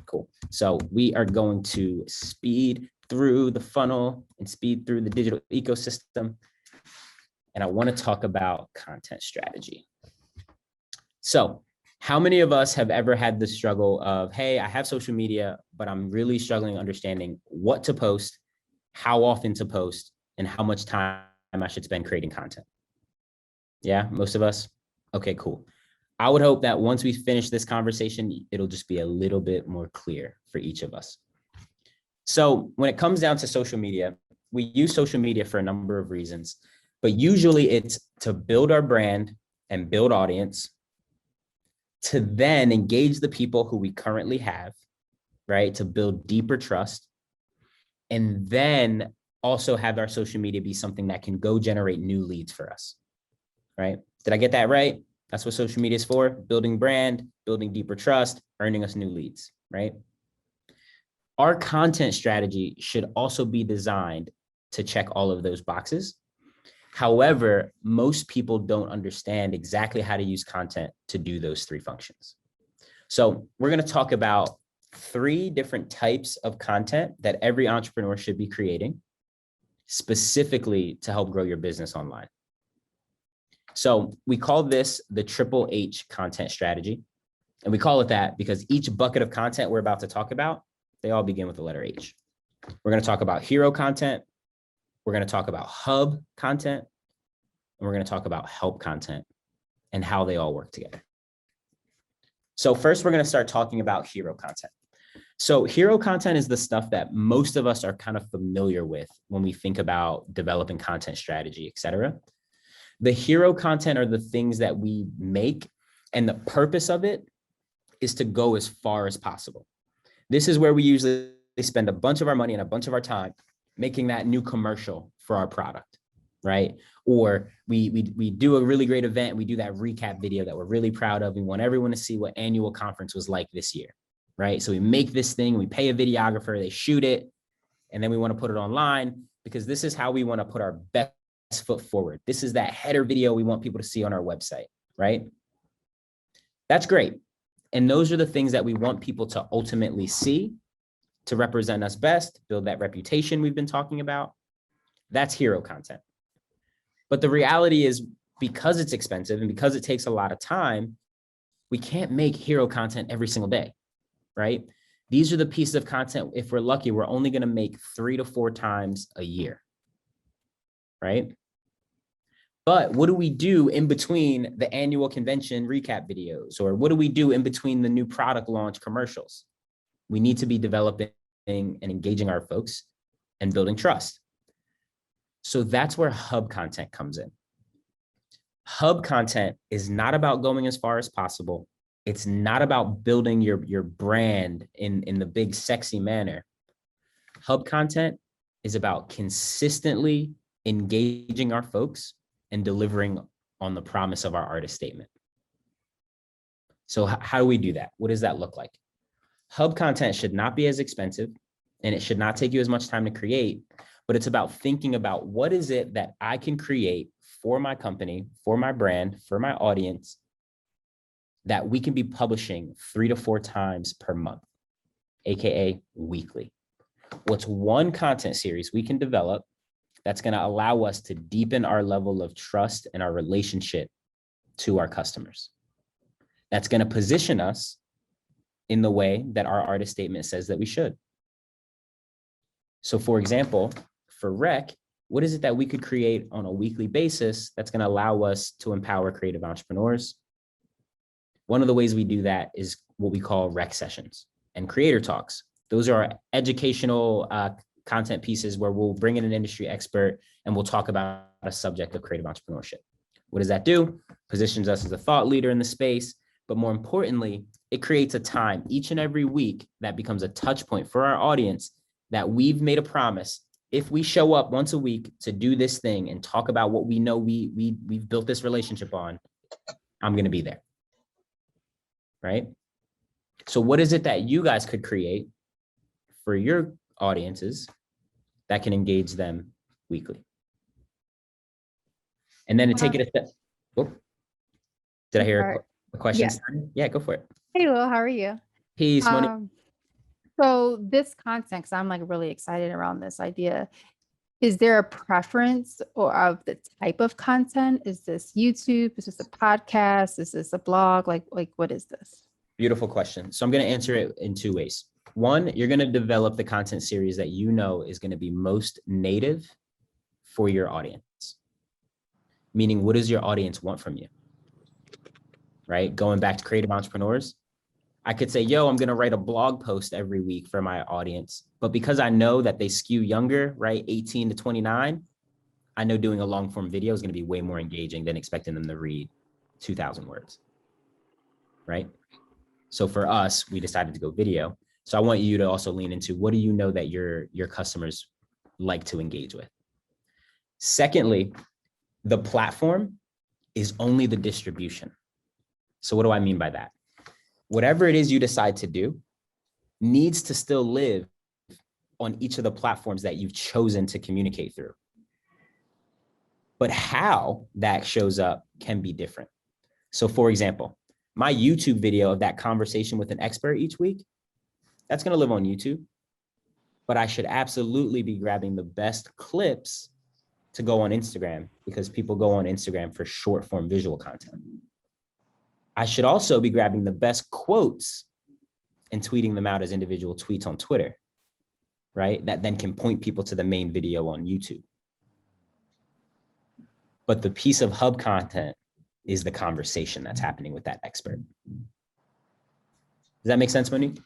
Cool. So we are going to speed through the funnel and speed through the digital ecosystem. And I want to talk about content strategy. So how many of us have ever had the struggle of, hey, I have social media, but I'm really struggling understanding what to post, how often to post, and how much time I should spend creating content? Yeah, most of us? Okay, cool. I would hope that once we finish this conversation, it'll just be a little bit more clear for each of us. So when it comes down to social media, we use social media for a number of reasons, but usually it's to build our brand and build audience, to then engage the people who we currently have, right? To build deeper trust, and then also have our social media be something that can go generate new leads for us, right? Did I get that right? That's what social media is for: building brand, building deeper trust, earning us new leads, right? Our content strategy should also be designed to check all of those boxes. However, most people don't understand exactly how to use content to do those three functions. So we're going to talk about 3 different types of content that every entrepreneur should be creating specifically to help grow your business online. So we call this the Triple H content strategy. And we call it that because each bucket of content we're about to talk about, they all begin with the letter H. We're going to talk about hero content. We're going to talk about hub content. And we're going to talk about help content and how they all work together. So first, we're going to start talking about hero content. So hero content is the stuff that most of us are kind of familiar with when we think about developing content strategy, et cetera. The hero content are the things that we make, and the purpose of it is to go as far as possible. This is where we usually spend a bunch of our money and a bunch of our time making that new commercial for our product, right? Or we do a really great event. We do that recap video that we're really proud of. We want everyone to see what annual conference was like this year, right? So we make this thing, we pay a videographer, they shoot it, and then we want to put it online because this is how we want to put our best foot forward. This is that header video we want people to see on our website, right? That's great. And those are the things that we want people to ultimately see to represent us best, build that reputation we've been talking about. That's hero content. But the reality is, because it's expensive and because it takes a lot of time, we can't make hero content every single day, right? These are the pieces of content, if we're lucky, we're only going to make 3 to 4 times a year, right? But what do we do in between the annual convention recap videos? Or what do we do in between the new product launch commercials? We need to be developing and engaging our folks and building trust. So that's where hub content comes in. Hub content is not about going as far as possible. It's not about building your brand in the big, sexy manner. Hub content is about consistently engaging our folks, and delivering on the promise of our artist statement. So how do we do that? What does that look like? Hub content should not be as expensive, and it should not take you as much time to create, but it's about thinking about what is it that I can create for my company, for my brand, for my audience, that we can be publishing 3 to 4 times per month, AKA weekly. What's one content series we can develop that's going to allow us to deepen our level of trust and our relationship to our customers? That's going to position us in the way that our artist statement says that we should. So for example, for Rec, what is it that we could create on a weekly basis that's going to allow us to empower creative entrepreneurs? One of the ways we do that is what we call Rec sessions and creator talks. Those are educational content pieces where we'll bring in an industry expert and we'll talk about a subject of creative entrepreneurship. What does that do? Positions us as a thought leader in the space, but more importantly, it creates a time each and every week that becomes a touch point for our audience that we've made a promise. If we show up once a week to do this thing and talk about what we know we've built this relationship on, I'm going to be there. Right? So what is it that you guys could create for your audiences that can engage them weekly? And then to take it a step. Oh, did I hear a question? Yeah, go for it. Hey, Will, how are you? Peace, Monique. So this content, 'cause I'm like really excited around this idea. Is there a preference or of the type of content? Is this YouTube? Is this a podcast? Is this a blog? Like what is this? Beautiful question. So I'm going to answer it in 2 ways. One, you're going to develop the content series that you know is going to be most native for your audience. Meaning, what does your audience want from you? Right? Going back to creative entrepreneurs, I could say, yo, I'm going to write a blog post every week for my audience. But because I know that they skew younger, right? 18 to 29, I know doing a long form video is going to be way more engaging than expecting them to read 2,000 words. Right? So for us, we decided to go video. So I want you to also lean into what do you know that your customers like to engage with? Secondly, the platform is only the distribution. So what do I mean by that? Whatever it is you decide to do needs to still live on each of the platforms that you've chosen to communicate through. But how that shows up can be different. So for example, my YouTube video of that conversation with an expert each week, that's going to live on YouTube, but I should absolutely be grabbing the best clips to go on Instagram because people go on Instagram for short form visual content. I should also be grabbing the best quotes and tweeting them out as individual tweets on Twitter, right? That then can point people to the main video on YouTube. But the piece of hub content is the conversation that's happening with that expert. Does that make sense, Monique?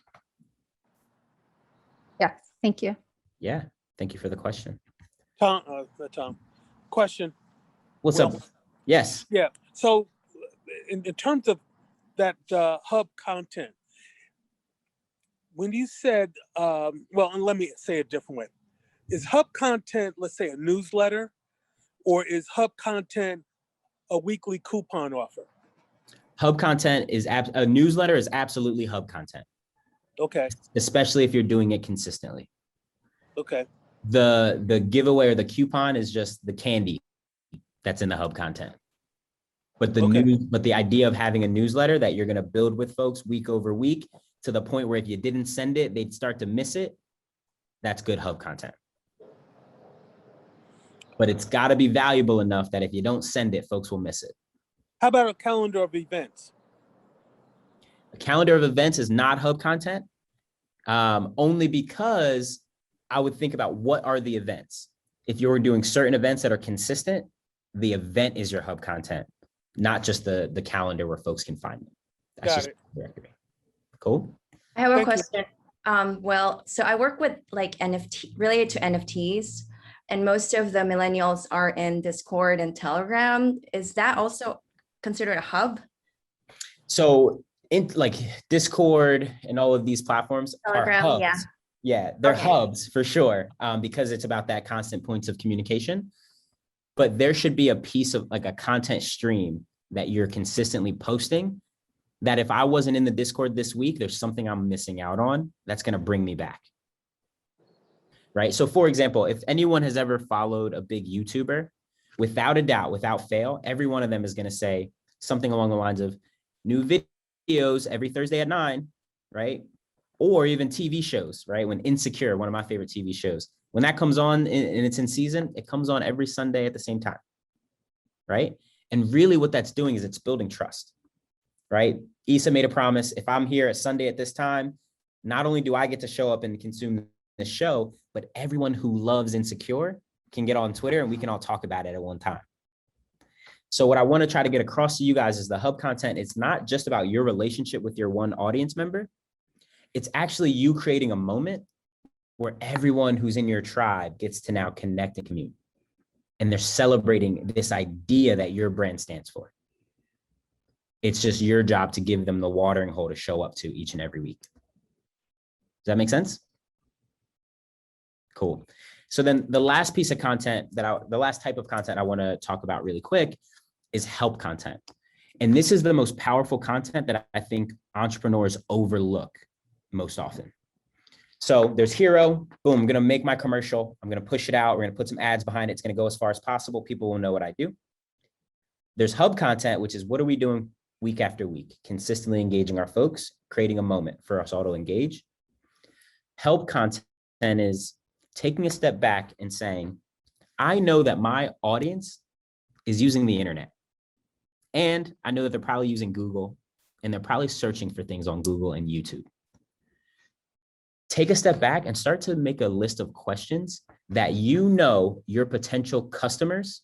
Yes, thank you. Yeah, thank you for the question. Tom, question. What's up? Yes. Yeah. So in terms of that hub content, when you said, well, and let me say it a different way. Is hub content, let's say a newsletter, or is hub content a weekly coupon offer? Hub content is, a newsletter is absolutely hub content. Okay. Especially if you're doing it consistently. Okay. The giveaway or the coupon is just the candy that's in the hub content. But the idea of having a newsletter that you're going to build with folks week over week to the point where if you didn't send it, they'd start to miss it. That's good hub content. But it's got to be valuable enough that if you don't send it, folks will miss it. How about a calendar of events? A calendar of events is not hub content, only because I would think about what are the events. If you're doing certain events that are consistent, the event is your hub content, not just the calendar where folks can find them. That's Got just it. Cool. I have a Thank you. question. Well, so I work with like NFT related to NFTs, and most of the millennials are in Discord and Telegram. Is that also considered a hub? So in like Discord and all of these platforms Telegram, are hubs. yeah. Yeah, they're Okay. hubs for sure, because it's about that constant points of communication. but there should be a piece of like a content stream that you're consistently posting that if I wasn't in the Discord this week, there's something I'm missing out on that's going to bring me back. Right. So for example, if anyone has ever followed a big YouTuber, without a doubt, without fail, every one of them is going to say something along the lines of new videos every Thursday at 9, right? Or even TV shows, right? When Insecure, one of my favorite TV shows, when that comes on and it's in season, it comes on every Sunday at the same time, right? And really what that's doing is it's building trust, right? Issa made a promise. If I'm here at Sunday at this time, not only do I get to show up and consume the show, but everyone who loves Insecure can get on Twitter and we can all talk about it at one time. So what I want to try to get across to you guys is the hub content. It's not just about your relationship with your one audience member. It's actually you creating a moment where everyone who's in your tribe gets to now connect and commune. And they're celebrating this idea that your brand stands for. It's just your job to give them the watering hole to show up to each and every week. Does that make sense? Cool. So then the last piece of content the last type of content I want to talk about really quick is help content. And this is the most powerful content that I think entrepreneurs overlook most often. So there's hero, boom, I'm going to make my commercial. I'm going to push it out. We're going to put some ads behind it. It's going to go as far as possible. People will know what I do. There's hub content, which is what are we doing week after week, consistently engaging our folks, creating a moment for us all to engage. Help content is taking a step back and saying, I know that my audience is using the internet. And I know that they're probably using Google and they're probably searching for things on Google and YouTube. Take a step back and start to make a list of questions that you know your potential customers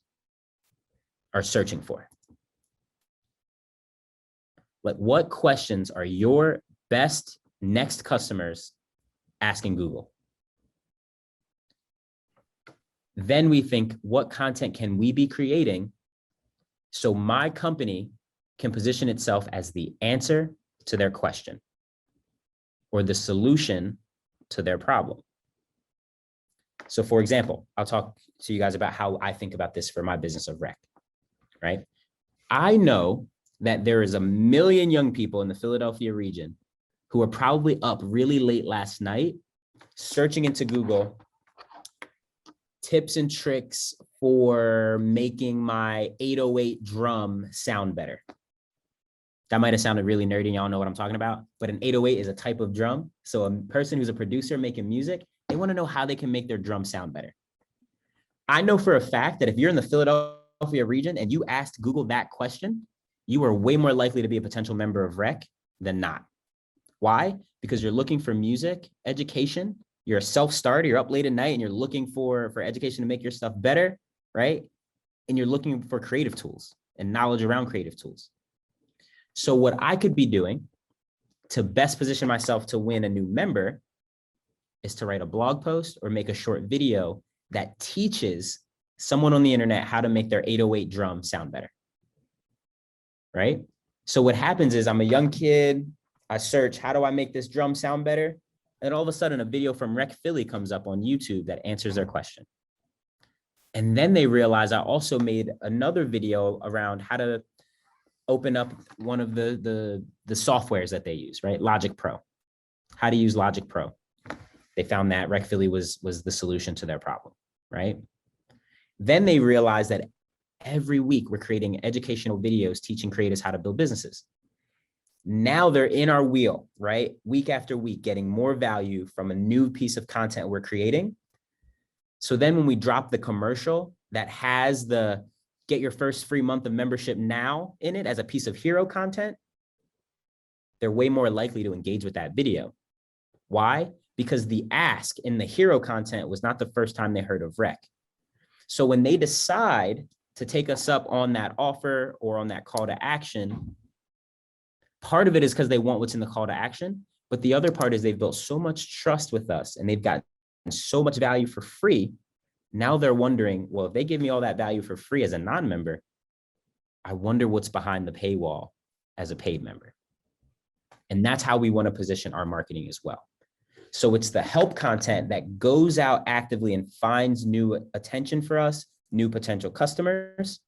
are searching for. Like, what questions are your best next customers asking Google? Then we think, what content can we be creating so my company can position itself as the answer to their question or the solution to their problem? So for example, I'll talk to you guys about how I think about this for my business of rec, right? I know that there is 1 million young people in the Philadelphia region who are probably up really late last night, searching into Google, tips and tricks for making my 808 drum sound better. That might have sounded really nerdy. Y'all know what I'm talking about, but an 808 is a type of drum. So a person who's a producer making music, they want to know how they can make their drum sound better. I know for a fact that if you're in the Philadelphia region and you asked Google that question, you are way more likely to be a potential member of rec than not. Why? Because you're looking for music education. You're a self-starter, you're up late at night and you're looking for education to make your stuff better, right? And you're looking for creative tools and knowledge around creative tools. So what I could be doing to best position myself to win a new member is to write a blog post or make a short video that teaches someone on the internet how to make their 808 drum sound better, right? So what happens is I'm a young kid, I search, how do I make this drum sound better? And all of a sudden a video from Rec Philly comes up on YouTube that answers their question. And then they realize I also made another video around how to open up one of the softwares that they use, right? Logic Pro, how to use Logic Pro. They found that Rec Philly was the solution to their problem, right? Then they realized that every week we're creating educational videos teaching creators how to build businesses. Now they're in our wheel, right? Week after week, getting more value from a new piece of content we're creating. So then when we drop the commercial that has the get your first free month of membership now in it as a piece of hero content, they're way more likely to engage with that video. Why? Because the ask in the hero content was not the first time they heard of rec. So when they decide to take us up on that offer or on that call to action, part of it is because they want what's in the call to action, but the other part is they've built so much trust with us and they've got so much value for free. Now they're wondering, well, if they give me all that value for free as a non-member, I wonder what's behind the paywall as a paid member. And that's how we want to position our marketing as well. So it's the help content that goes out actively and finds new attention for us, new potential customers.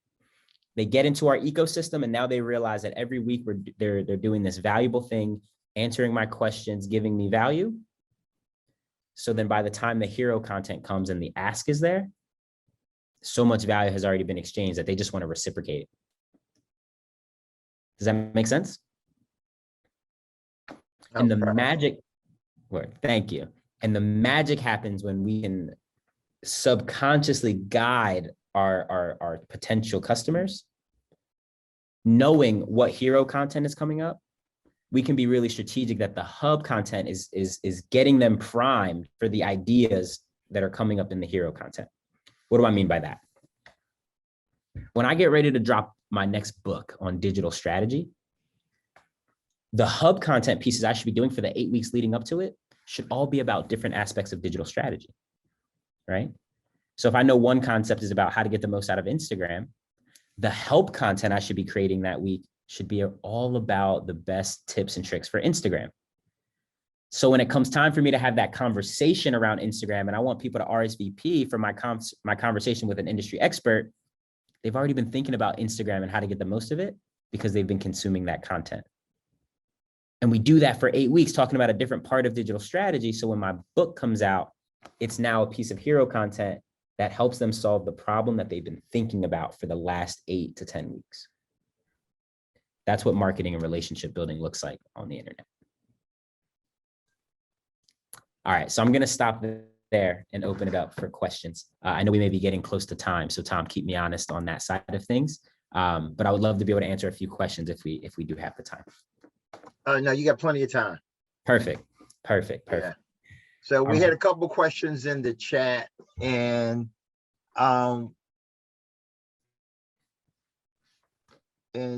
They get into our ecosystem, and now they realize that every week they're doing this valuable thing, answering my questions, giving me value. So then by the time the hero content comes and the ask is there, so much value has already been exchanged that they just want to reciprocate it. Does that make sense? And the magic, thank you. And the magic happens when we can subconsciously guide our potential customers, knowing what hero content is coming up. We can be really strategic that the hub content is getting them primed for the ideas that are coming up in the hero content. What do I mean by that? When I get ready to drop my next book on digital strategy, the hub content pieces I should be doing for the 8 weeks leading up to it should all be about different aspects of digital strategy, right? So if I know one concept is about how to get the most out of Instagram, the help content I should be creating that week should be all about the best tips and tricks for Instagram. So when it comes time for me to have that conversation around Instagram, and I want people to RSVP for my conversation with an industry expert, they've already been thinking about Instagram and how to get the most of it because they've been consuming that content. And we do that for 8 weeks, talking about a different part of digital strategy. So when my book comes out, it's now a piece of hero content that helps them solve the problem that they've been thinking about for the last 8 to 10 weeks. That's what marketing and relationship building looks like on the internet. All right, so I'm going to stop there and open it up for questions. I know we may be getting close to time, so Thom, keep me honest on that side of things. But I would love to be able to answer a few questions if we do have the time. No, you got plenty of time. Perfect. Yeah. So we had a couple questions in the chat, and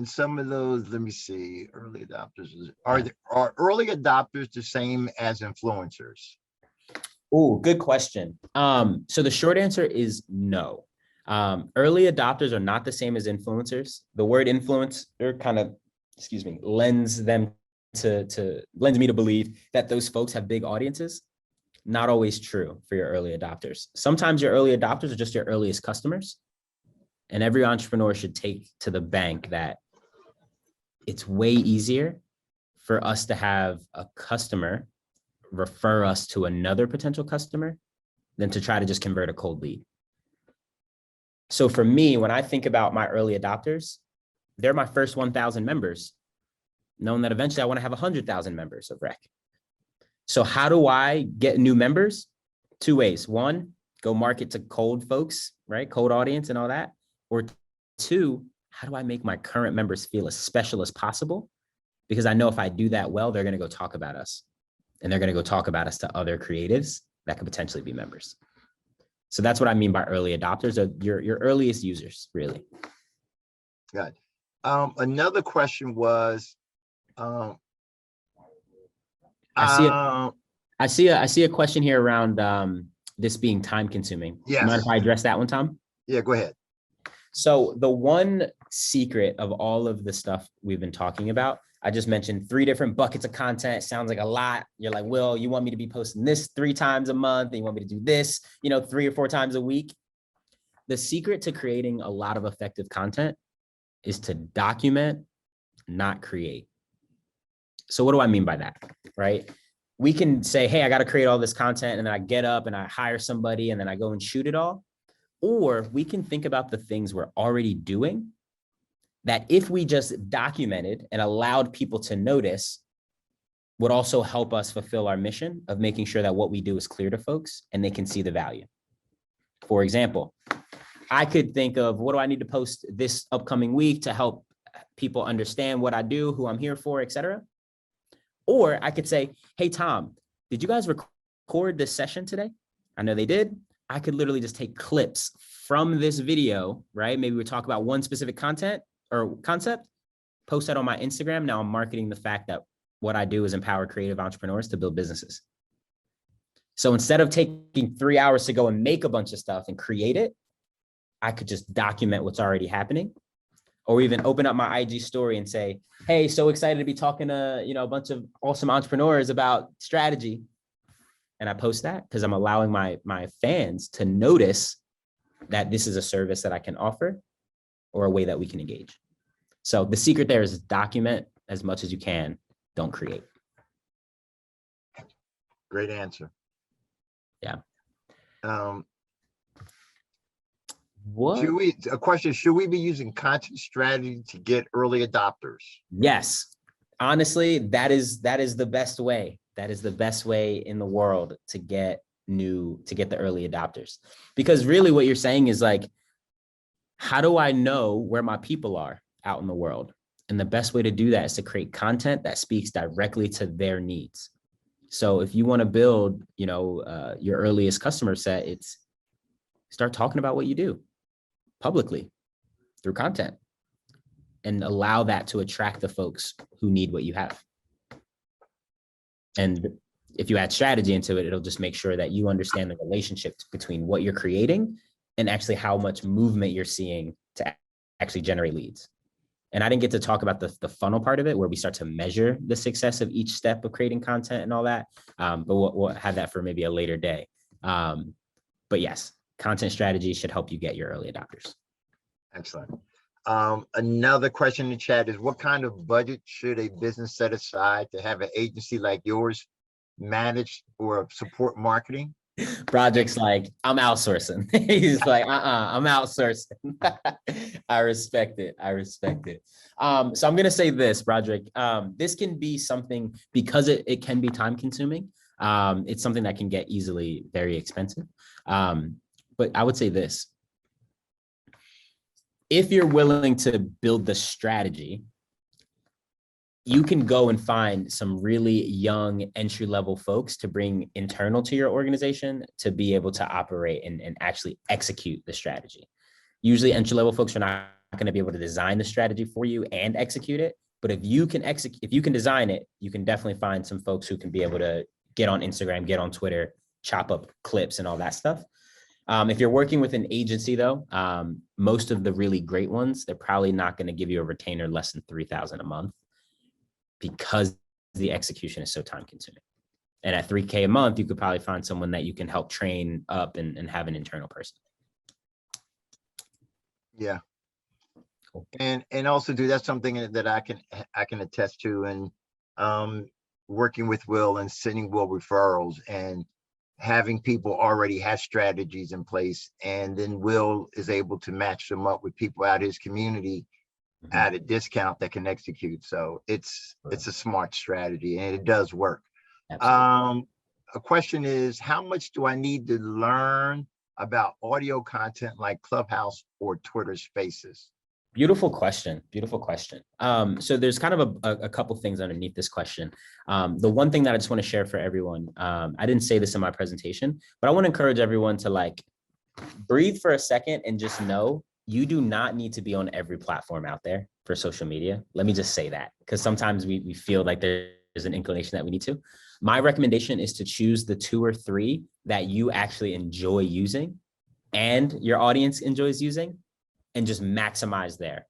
some of those, let me see, early adopters, are early adopters the same as influencers? Oh, good question. So the short answer is no. Early adopters are not the same as influencers. The word influencer kind of, lends me to believe that those folks have big audiences. Not always true for your early adopters. Sometimes your early adopters are just your earliest customers. And every entrepreneur should take to the bank that it's way easier for us to have a customer refer us to another potential customer than to try to just convert a cold lead. So for me, when I think about my early adopters, they're my first 1,000 members, knowing that eventually I want to have 100,000 members of Rec. So how do I get new members? 2 ways. 1, go market to cold folks, right? Cold audience and all that. Or 2, how do I make my current members feel as special as possible? Because I know if I do that well, they're going to go talk about us. And they're going to go talk about us to other creatives that could potentially be members. So that's what I mean by early adopters, are your earliest users, really. Good. Another question was, I see a question here around this being time consuming. Yes. Mind if I address that one, Thom? Yeah, go ahead. So the one secret of all of the stuff we've been talking about, I just mentioned 3 different buckets of content. Sounds like a lot. You're like, Will, you want me to be posting this 3 times a month, and you want me to do this, 3 or 4 times a week. The secret to creating a lot of effective content is to document, not create. So what do I mean by that, right? We can say, hey, I got to create all this content, and then I get up and I hire somebody and then I go and shoot it all. Or we can think about the things we're already doing that if we just documented and allowed people to notice would also help us fulfill our mission of making sure that what we do is clear to folks and they can see the value. For example, I could think of, what do I need to post this upcoming week to help people understand what I do, who I'm here for, et cetera. Or I could say, hey, Thom, did you guys record this session today? I know they did. I could literally just take clips from this video, right? Maybe we talk about one specific content or concept, post that on my Instagram. Now I'm marketing the fact that what I do is empower creative entrepreneurs to build businesses. So instead of taking 3 hours to go and make a bunch of stuff and create it, I could just document what's already happening, or even open up my IG story and say, hey, so excited to be talking to, a bunch of awesome entrepreneurs about strategy. And I post that because I'm allowing my fans to notice that this is a service that I can offer or a way that we can engage. So the secret there is document as much as you can, don't create. Great answer. Yeah. Should we be using content strategy to get early adopters? Yes. Honestly, that is the best way. That is the best way in the world to get the early adopters. Because really what you're saying is like, how do I know where my people are out in the world? And the best way to do that is to create content that speaks directly to their needs. So if you want to build, your earliest customer set, it's start talking about what you do publicly through content and allow that to attract the folks who need what you have. And if you add strategy into it, it'll just make sure that you understand the relationship between what you're creating and actually how much movement you're seeing to actually generate leads. And I didn't get to talk about the funnel part of it, where we start to measure the success of each step of creating content and all that. But we'll have that for maybe a later day. But yes, content strategy should help you get your early adopters. Excellent. Another question in the chat is, what kind of budget should a business set aside to have an agency like yours manage or support marketing? Project's like, I'm outsourcing. He's like, I'm outsourcing. I respect it. So I'm going to say this, Broderick. This can be something, because it can be time consuming. It's something that can get easily very expensive. But I would say this. If you're willing to build the strategy, you can go and find some really young entry-level folks to bring internal to your organization to be able to operate and actually execute the strategy. Usually entry-level folks are not going to be able to design the strategy for you and execute it. But if you can design it, you can definitely find some folks who can be able to get on Instagram, get on Twitter, chop up clips and all that stuff. If you're working with an agency though, most of the really great ones, they're probably not going to give you a retainer less than $3,000 a month, because the execution is so time consuming. And at $3K a month, you could probably find someone that you can help train up and have an internal person. Yeah. Cool. And also, dude, that's something that I can attest to, and working with Will and sending Will referrals and having people already have strategies in place, and then Will is able to match them up with people out his community at a discount that can execute. So it's a smart strategy, and it does work. Absolutely. A question is, how much do I need to learn about audio content like Clubhouse or Twitter Spaces? Beautiful question. So there's kind of a couple things underneath this question. The one thing that I just want to share for everyone, I didn't say this in my presentation, but I want to encourage everyone to breathe for a second and just know you do not need to be on every platform out there for social media. Let me just say that, because sometimes we feel like there's an inclination that we need to. My recommendation is to choose the 2 or 3 that you actually enjoy using and your audience enjoys using, and just maximize there,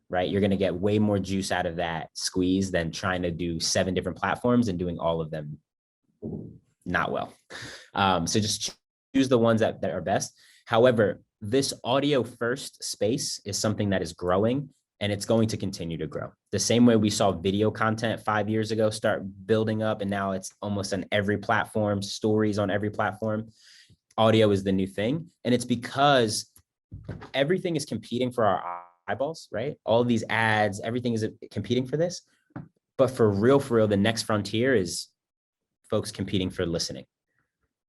right? You're going to get way more juice out of that squeeze than trying to do 7 different platforms and doing all of them not well. So just choose the ones that are best. However, this audio first space is something that is growing, and it's going to continue to grow. The same way we saw video content 5 years ago start building up, and now it's almost on every platform, stories on every platform. Audio is the new thing. And it's because everything is competing for our eyeballs, right? All of these ads, everything is competing for this. But for real, the next frontier is folks competing for listening,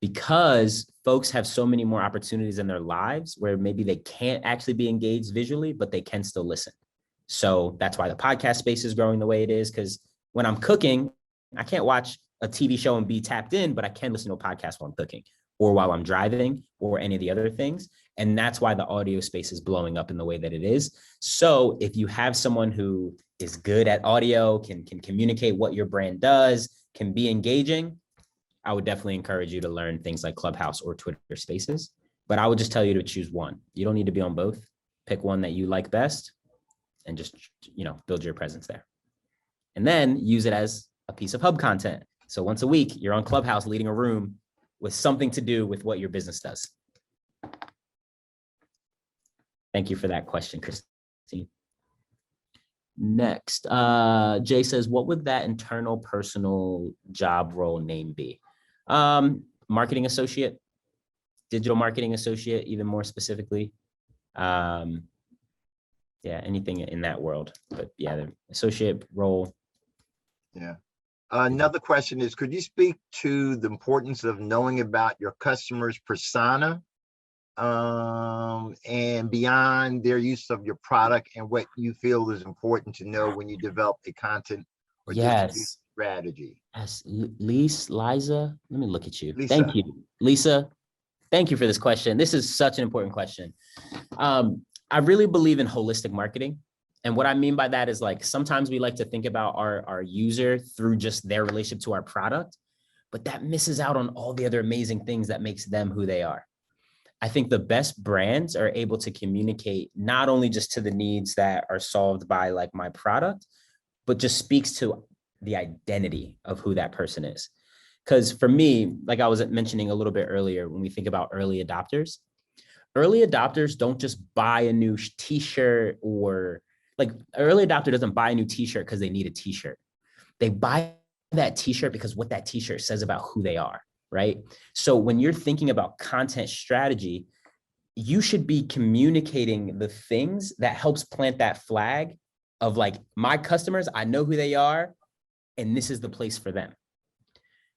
because folks have so many more opportunities in their lives where maybe they can't actually be engaged visually, but they can still listen. So that's why the podcast space is growing the way it is, because when I'm cooking, I can't watch a TV show and be tapped in, but I can listen to a podcast while I'm cooking or while I'm driving or any of the other things. And that's why the audio space is blowing up in the way that it is. So if you have someone who is good at audio, can communicate what your brand does, can be engaging, I would definitely encourage you to learn things like Clubhouse or Twitter Spaces. But I would just tell you to choose one. You don't need to be on both. Pick one that you like best and just, build your presence there. And then use it as a piece of hub content. So once a week, you're on Clubhouse leading a room with something to do with what your business does. Thank you for that question, Christine. Next, Jay says, what would that internal personal job role name be? Marketing associate, digital marketing associate, even more specifically. Yeah, anything in that world, but yeah, the associate role. Yeah. Another question is, could you speak to the importance of knowing about your customer's persona and beyond their use of your product, and what you feel is important to know when you develop a content or distribution strategy? Yes, Liza, let me look at you. Lisa. Thank you, Lisa. Thank you for this question. This is such an important question. I really believe in holistic marketing. And what I mean by that is, like, sometimes we like to think about our user through just their relationship to our product, but that misses out on all the other amazing things that makes them who they are. I think the best brands are able to communicate not only just to the needs that are solved by, like, my product, but just speaks to the identity of who that person is. Because for me, like I was mentioning a little bit earlier, when we think about early adopters don't just buy a new t-shirt, or like, early adopter doesn't buy a new t-shirt because they need a t-shirt. They buy that t-shirt because what that t-shirt says about who they are, right? So when you're thinking about content strategy, you should be communicating the things that helps plant that flag of, like, my customers, I know who they are, and this is the place for them.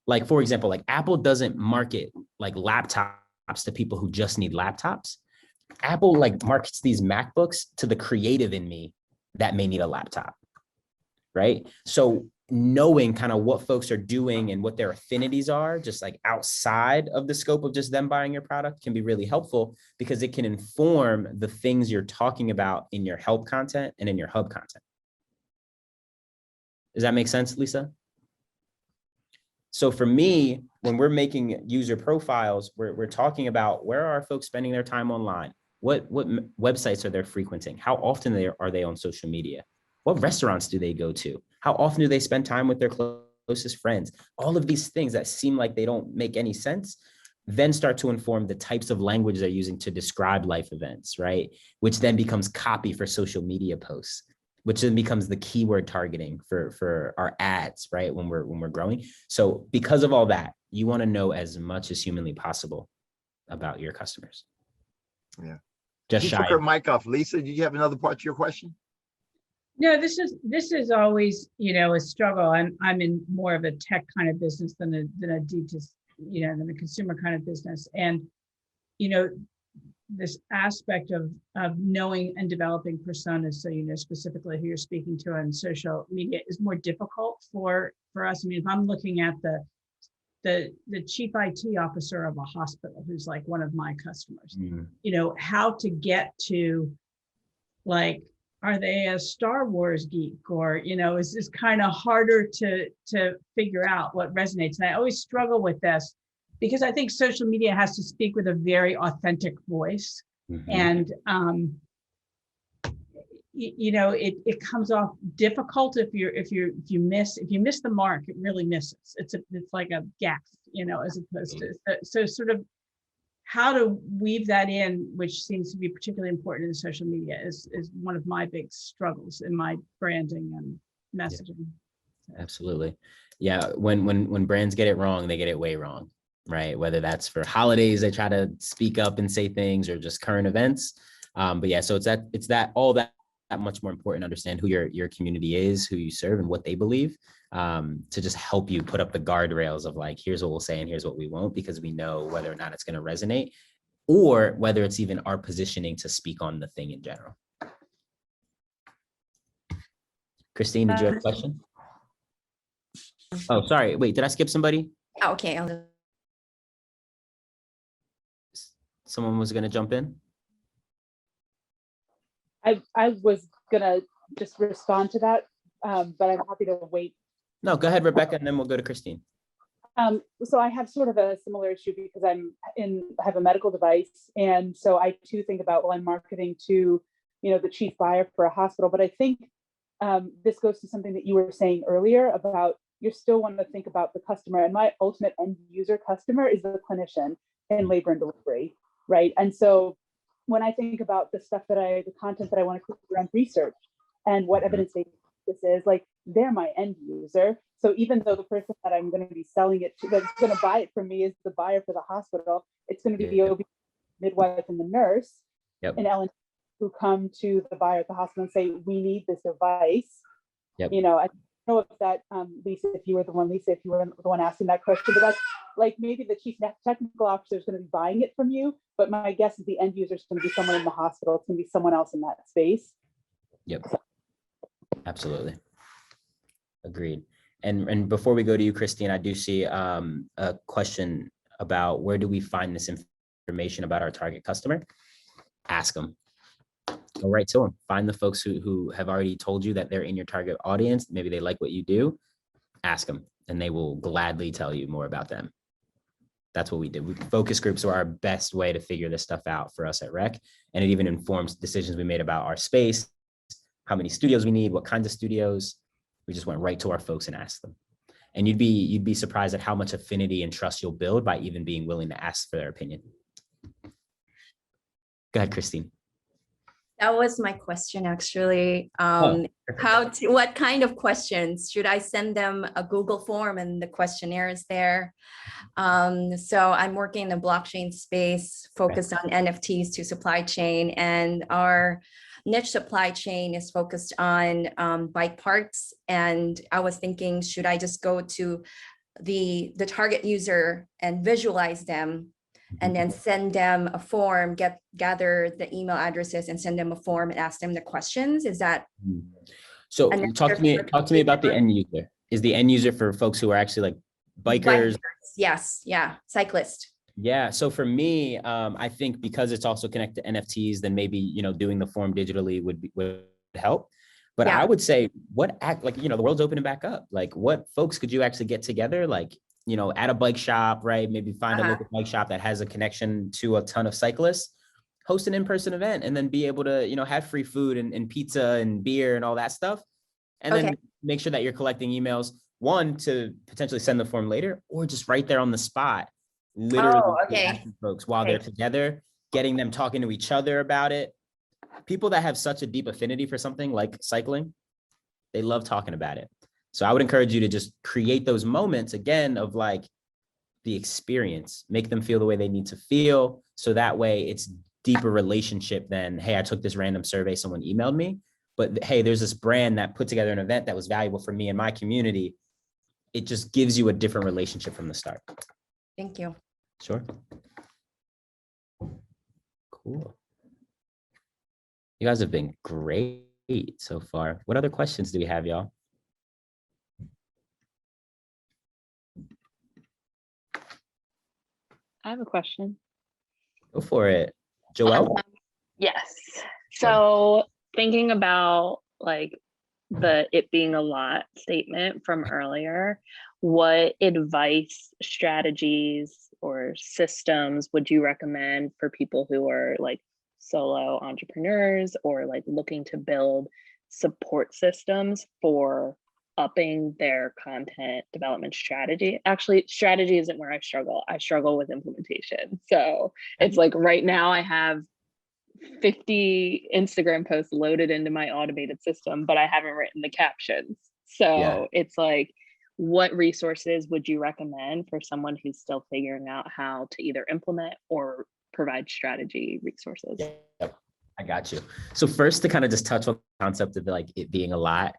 Like, for example, like, Apple doesn't market, like, laptops to people who just need laptops. Apple, like, markets these MacBooks to the creative in me that may need a laptop, right? So knowing kind of what folks are doing and what their affinities are, just like outside of the scope of just them buying your product, can be really helpful, because it can inform the things you're talking about in your help content and in your hub content. Does that make sense, Lisa? So for me, when we're making user profiles, we're talking about, where are folks spending their time online? What websites are they frequenting? How often are they on social media? What restaurants do they go to? How often do they spend time with their closest friends? All of these things that seem like they don't make any sense then start to inform the types of language they're using to describe life events, right? Which then becomes copy for social media posts, which then becomes the keyword targeting for our ads, right? When we're growing. So because of all that, you want to know as much as humanly possible about your customers. Yeah. Just She shy. took her mic off. Lisa, did you have another part to your question? No, this is always, a struggle. I'm in more of a tech kind of business than a than a consumer kind of business. And, this aspect of knowing and developing personas, so specifically who you're speaking to on social media, is more difficult for us. I mean, if I'm looking at the chief IT officer of a hospital, who's like one of my customers, how to get to, like, are they a Star Wars geek, or is this kind of harder to figure out what resonates? And I always struggle with this, because I think social media has to speak with a very authentic voice. And it comes off difficult if you miss the mark. It really misses. It's like a gaffe, as opposed to so sort of how to weave that in, which seems to be particularly important in social media, is one of my big struggles in my branding and messaging. Absolutely. Yeah. When brands get it wrong, they get it way wrong, right? Whether that's for holidays, they try to speak up and say things, or just current events. But yeah, so it's that all that much more important to understand who your community is, who you serve, and what they believe, to just help you put up the guardrails of, like, here's what we'll say and here's what we won't, because we know whether or not it's going to resonate, or whether it's even our positioning to speak on the thing in general. Christine, did you have a question? Oh, sorry. Wait, did I skip somebody? Okay. Someone was going to jump in? I was gonna just respond to that, but I'm happy to wait. No, go ahead, Rebecca, and then we'll go to Christine. So I have sort of a similar issue, because I have a medical device, and so I too think about, well, I'm marketing to, the chief buyer for a hospital. But I think this goes to something that you were saying earlier about, you still want to think about the customer, and my ultimate end user customer is the clinician in labor and delivery, right? And so when I think about the content that I want to create around research and what evidence-based this is, like, they're my end user. So even though the person that I'm going to be selling it to, that's going to buy it from me, is the buyer for the hospital, it's going to be the OB, midwife, and the nurse in Ellen who come to the buyer at the hospital and say, we need this device. You know, I don't know if that, Lisa, if you were the one asking that question, but that's like, maybe the chief technical officer is going to be buying it from you, but my guess is the end user is going to be someone in the hospital. It's going to be someone else in that space. Absolutely. Agreed. And before we go to you, Christine, I do see a question about where do we find this information about our target customer? Ask them. Go right to them. Find the folks who have already told you that they're in your target audience. Maybe they like what you do. Ask them, and they will gladly tell you more about them. That's what we did. Focus groups are our best way to figure this stuff out for us at Rec. And it even informs decisions we made about our space, how many studios we need, what kinds of studios. We just went right to our folks and asked them. And you'd be surprised at how much affinity and trust you'll build by even being willing to ask for their opinion. Go ahead, Christine. That was my question, actually. What kind of questions? Should I send them a Google form and the questionnaire is there? So I'm working in the blockchain space, focused on NFTs to supply chain, and our niche supply chain is focused on bike parts. And I was thinking, should I just go to the target user and visualize them, and then send them a form, gather the email addresses and send them a form and ask them the questions? Is that? So talk to me about the end user. Is the end user for folks who are actually like bikers? Yes. Yeah. Cyclist. Yeah. So for me, I think because it's also connected to NFTs, then maybe, you know, doing the form digitally would help. But I would say the world's opening back up. Like, what folks could you actually get together? Like, you know, at a bike shop, right? Maybe find a local bike shop that has a connection to a ton of cyclists, host an in-person event, and then be able to, you know, have free food and pizza and beer and all that stuff. And then make sure that you're collecting emails, one, to potentially send the form later, or just right there on the spot, literally asking folks while they're together, getting them talking to each other about it. People that have such a deep affinity for something like cycling, they love talking about it. So I would encourage you to just create those moments again of like the experience, make them feel the way they need to feel. So that way it's deeper relationship than, hey, I took this random survey, someone emailed me, but hey, there's this brand that put together an event that was valuable for me and my community. It just gives you a different relationship from the start. Thank you. Sure. Cool. You guys have been great so far. What other questions do we have, y'all? I have a question. Go for it. Joelle? Yes. So thinking about like the it being a lot statement from earlier, what advice, strategies, or systems would you recommend for people who are like solo entrepreneurs or like looking to build support systems for upping their content development strategy? Actually, strategy isn't where I struggle. I struggle with implementation. So it's like right now I have 50 Instagram posts loaded into my automated system, but I haven't written the captions. So it's like, what resources would you recommend for someone who's still figuring out how to either implement or provide strategy resources? Yep. I got you. So first, to kind of just touch on the concept of like it being a lot,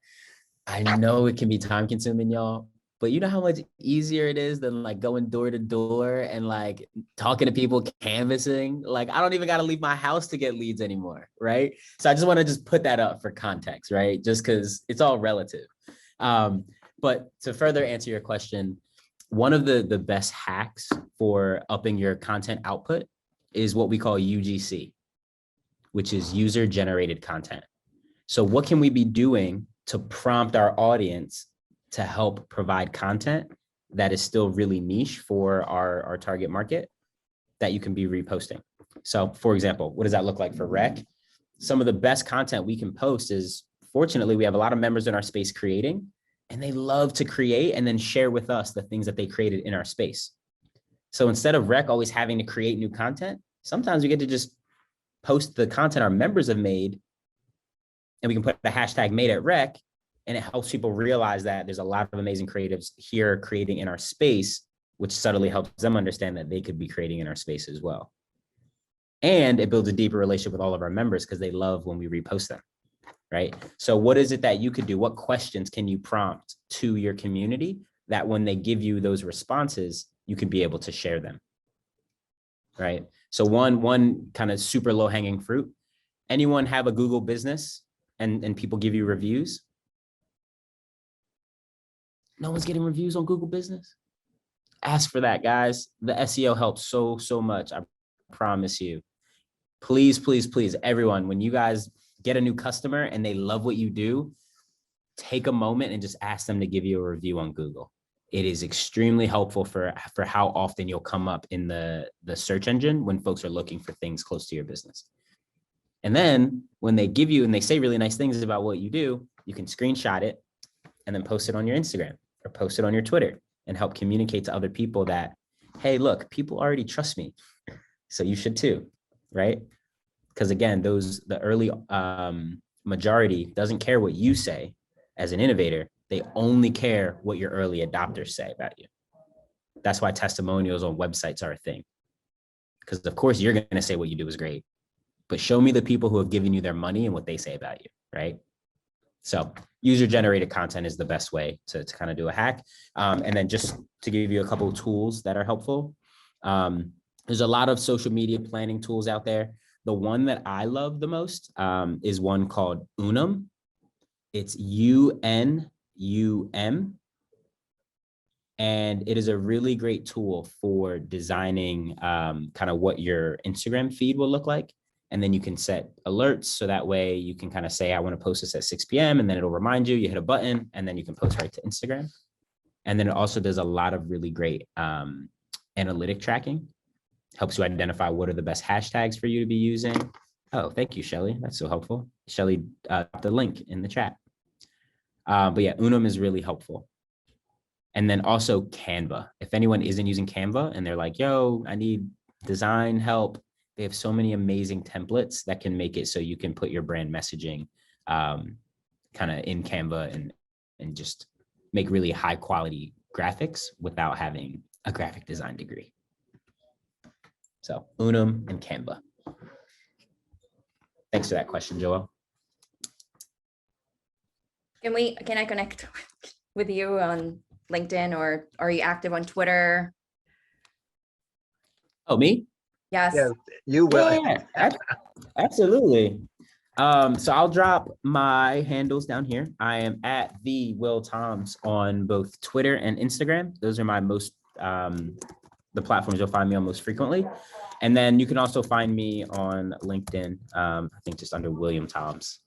I know it can be time consuming, y'all, but you know how much easier it is than like going door to door and like talking to people, canvassing. Like, I don't even got to leave my house to get leads anymore, right? So I just want to just put that up for context, right? Just because it's all relative. But to further answer your question, one of the best hacks for upping your content output is what we call UGC, which is user generated content. So what can we be doing to prompt our audience to help provide content that is still really niche for our target market that you can be reposting? So for example, what does that look like for Rec? Some of the best content we can post is, fortunately, we have a lot of members in our space creating, and they love to create and then share with us the things that they created in our space. So instead of Rec always having to create new content, sometimes we get to just post the content our members have made, and we can put the hashtag made at rec, and it helps people realize that there's a lot of amazing creatives here creating in our space, which subtly helps them understand that they could be creating in our space as well. And it builds a deeper relationship with all of our members because they love when we repost them, right? So what is it that you could do? What questions can you prompt to your community that when they give you those responses, you can be able to share them, right? So one kind of super low hanging fruit, anyone have a Google business and people give you reviews? No one's getting reviews on Google business? Ask for that, guys. The SEO helps so much, I promise you. Please, please, please, everyone, when you guys get a new customer and they love what you do, take a moment and just ask them to give you a review on Google. It is extremely helpful for how often you'll come up in the search engine when folks are looking for things close to your business. And then when they give you and they say really nice things about what you do, you can screenshot it and then post it on your Instagram or post it on your Twitter and help communicate to other people that, hey, look, people already trust me, so you should too, right? Because again, the early majority doesn't care what you say as an innovator. They only care what your early adopters say about you. That's why testimonials on websites are a thing. Because of course you're going to say what you do is great, but show me the people who have given you their money and what they say about you, right? So user-generated content is the best way to kind of do a hack. And then just to give you a couple of tools that are helpful. There's a lot of social media planning tools out there. The one that I love the most is one called Unum. It's UNUM. And it is a really great tool for designing kind of what your Instagram feed will look like. And then you can set alerts. So that way you can kind of say, I want to post this at 6 p.m. and then it'll remind you, you hit a button and then you can post right to Instagram. And then it also does a lot of really great analytic tracking. Helps you identify what are the best hashtags for you to be using. Oh, thank you, Shelly. That's so helpful. Shelly, the link in the chat. But yeah, Unum is really helpful. And then also Canva. If anyone isn't using Canva and they're like, yo, I need design help, they have so many amazing templates that can make it so you can put your brand messaging kind of in Canva and just make really high quality graphics without having a graphic design degree. So Unum and Canva. Thanks for that question, Joel. Can I connect with you on LinkedIn, or are you active on Twitter? Oh, me? Yes. Yeah, you will. Yeah, absolutely. So I'll drop my handles down here. I am at the Will Thoms on both Twitter and Instagram. Those are my most, the platforms you'll find me on most frequently. And then you can also find me on LinkedIn, I think just under William Thoms.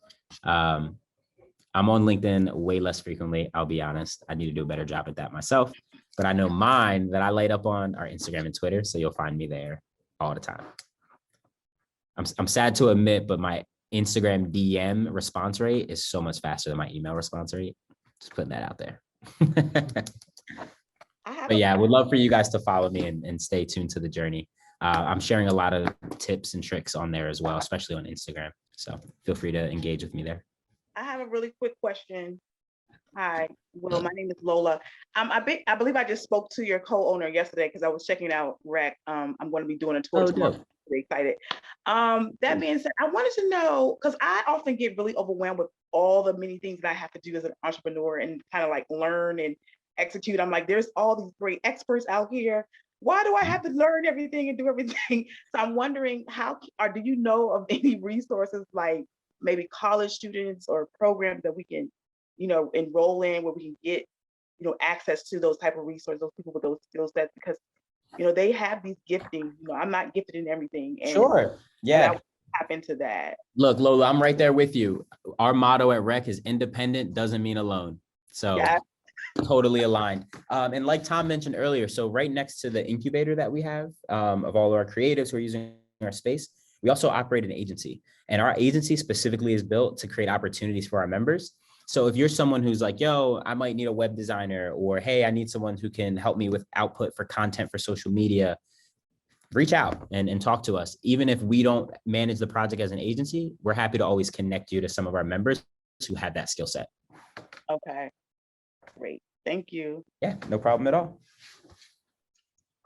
I'm on LinkedIn way less frequently, I'll be honest. I need to do a better job at that myself. But I know mine that I light up on are Instagram and Twitter, so you'll find me there all the time. I'm sad to admit, but my Instagram DM response rate is so much faster than my email response rate. Just putting that out there. But yeah, I would love for you guys to follow me and stay tuned to the journey. I'm sharing a lot of tips and tricks on there as well, especially on Instagram. So feel free to engage with me there. I have a really quick question. Hi, Will, my name is Lola. I believe I just spoke to your co-owner yesterday because I was checking out Rec. I'm going to be doing a tour tomorrow. I'm really excited. That being said, I wanted to know, because I often get really overwhelmed with all the many things that I have to do as an entrepreneur and kind of like learn and execute. I'm like, there's all these great experts out here. Why do I have to learn everything and do everything? So I'm wondering do you know of any resources like maybe college students or programs that we can, enroll in where we can get, access to those type of resources, those people with those skill sets, because, they have these giftings. I'm not gifted in everything. And, sure. Yeah. And I tap into that. Look, Lola, I'm right there with you. Our motto at Rec is independent doesn't mean alone. So yeah. Totally aligned. And like Thom mentioned earlier, so right next to the incubator that we have of all of our creatives who are using our space, we also operate an agency. And our agency specifically is built to create opportunities for our members. So if you're someone who's like, yo, I might need a web designer, or hey, I need someone who can help me with output for content for social media, reach out and talk to us. Even if we don't manage the project as an agency, we're happy to always connect you to some of our members who have that skill set. Okay, great. Thank you. Yeah, no problem at all.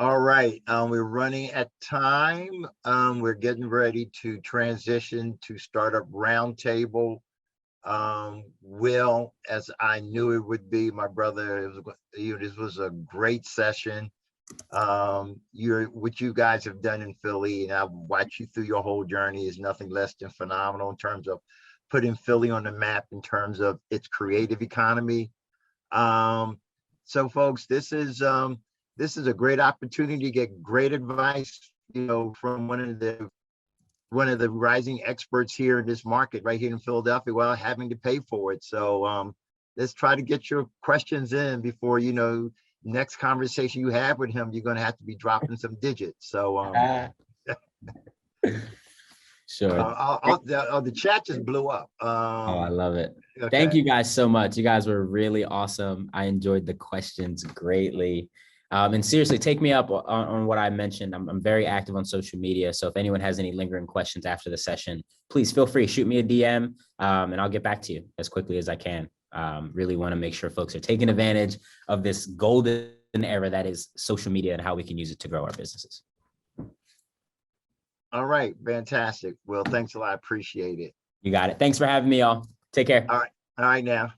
All right, we're running at time. We're getting ready to transition to Startup Roundtable. Will, as I knew it would be, my brother, this was a great session. What you guys have done in Philly, and I've watched you through your whole journey, is nothing less than phenomenal in terms of putting Philly on the map in terms of its creative economy. So folks, this is a great opportunity to get great advice, from one of the rising experts here in this market right here in Philadelphia without having to pay for it. So let's try to get your questions in before, next conversation you have with him, you're going to have to be dropping some digits. So sure. The chat just blew up. Oh, I love it. Okay. Thank you guys so much. You guys were really awesome. I enjoyed the questions greatly. And seriously, take me up on what I mentioned. I'm very active on social media. So if anyone has any lingering questions after the session, please feel free, shoot me a DM and I'll get back to you as quickly as I can. Really want to make sure folks are taking advantage of this golden era that is social media and how we can use it to grow our businesses. All right, fantastic. Well, thanks a lot. I appreciate it. You got it. Thanks for having me, y'all. Take care. All right now.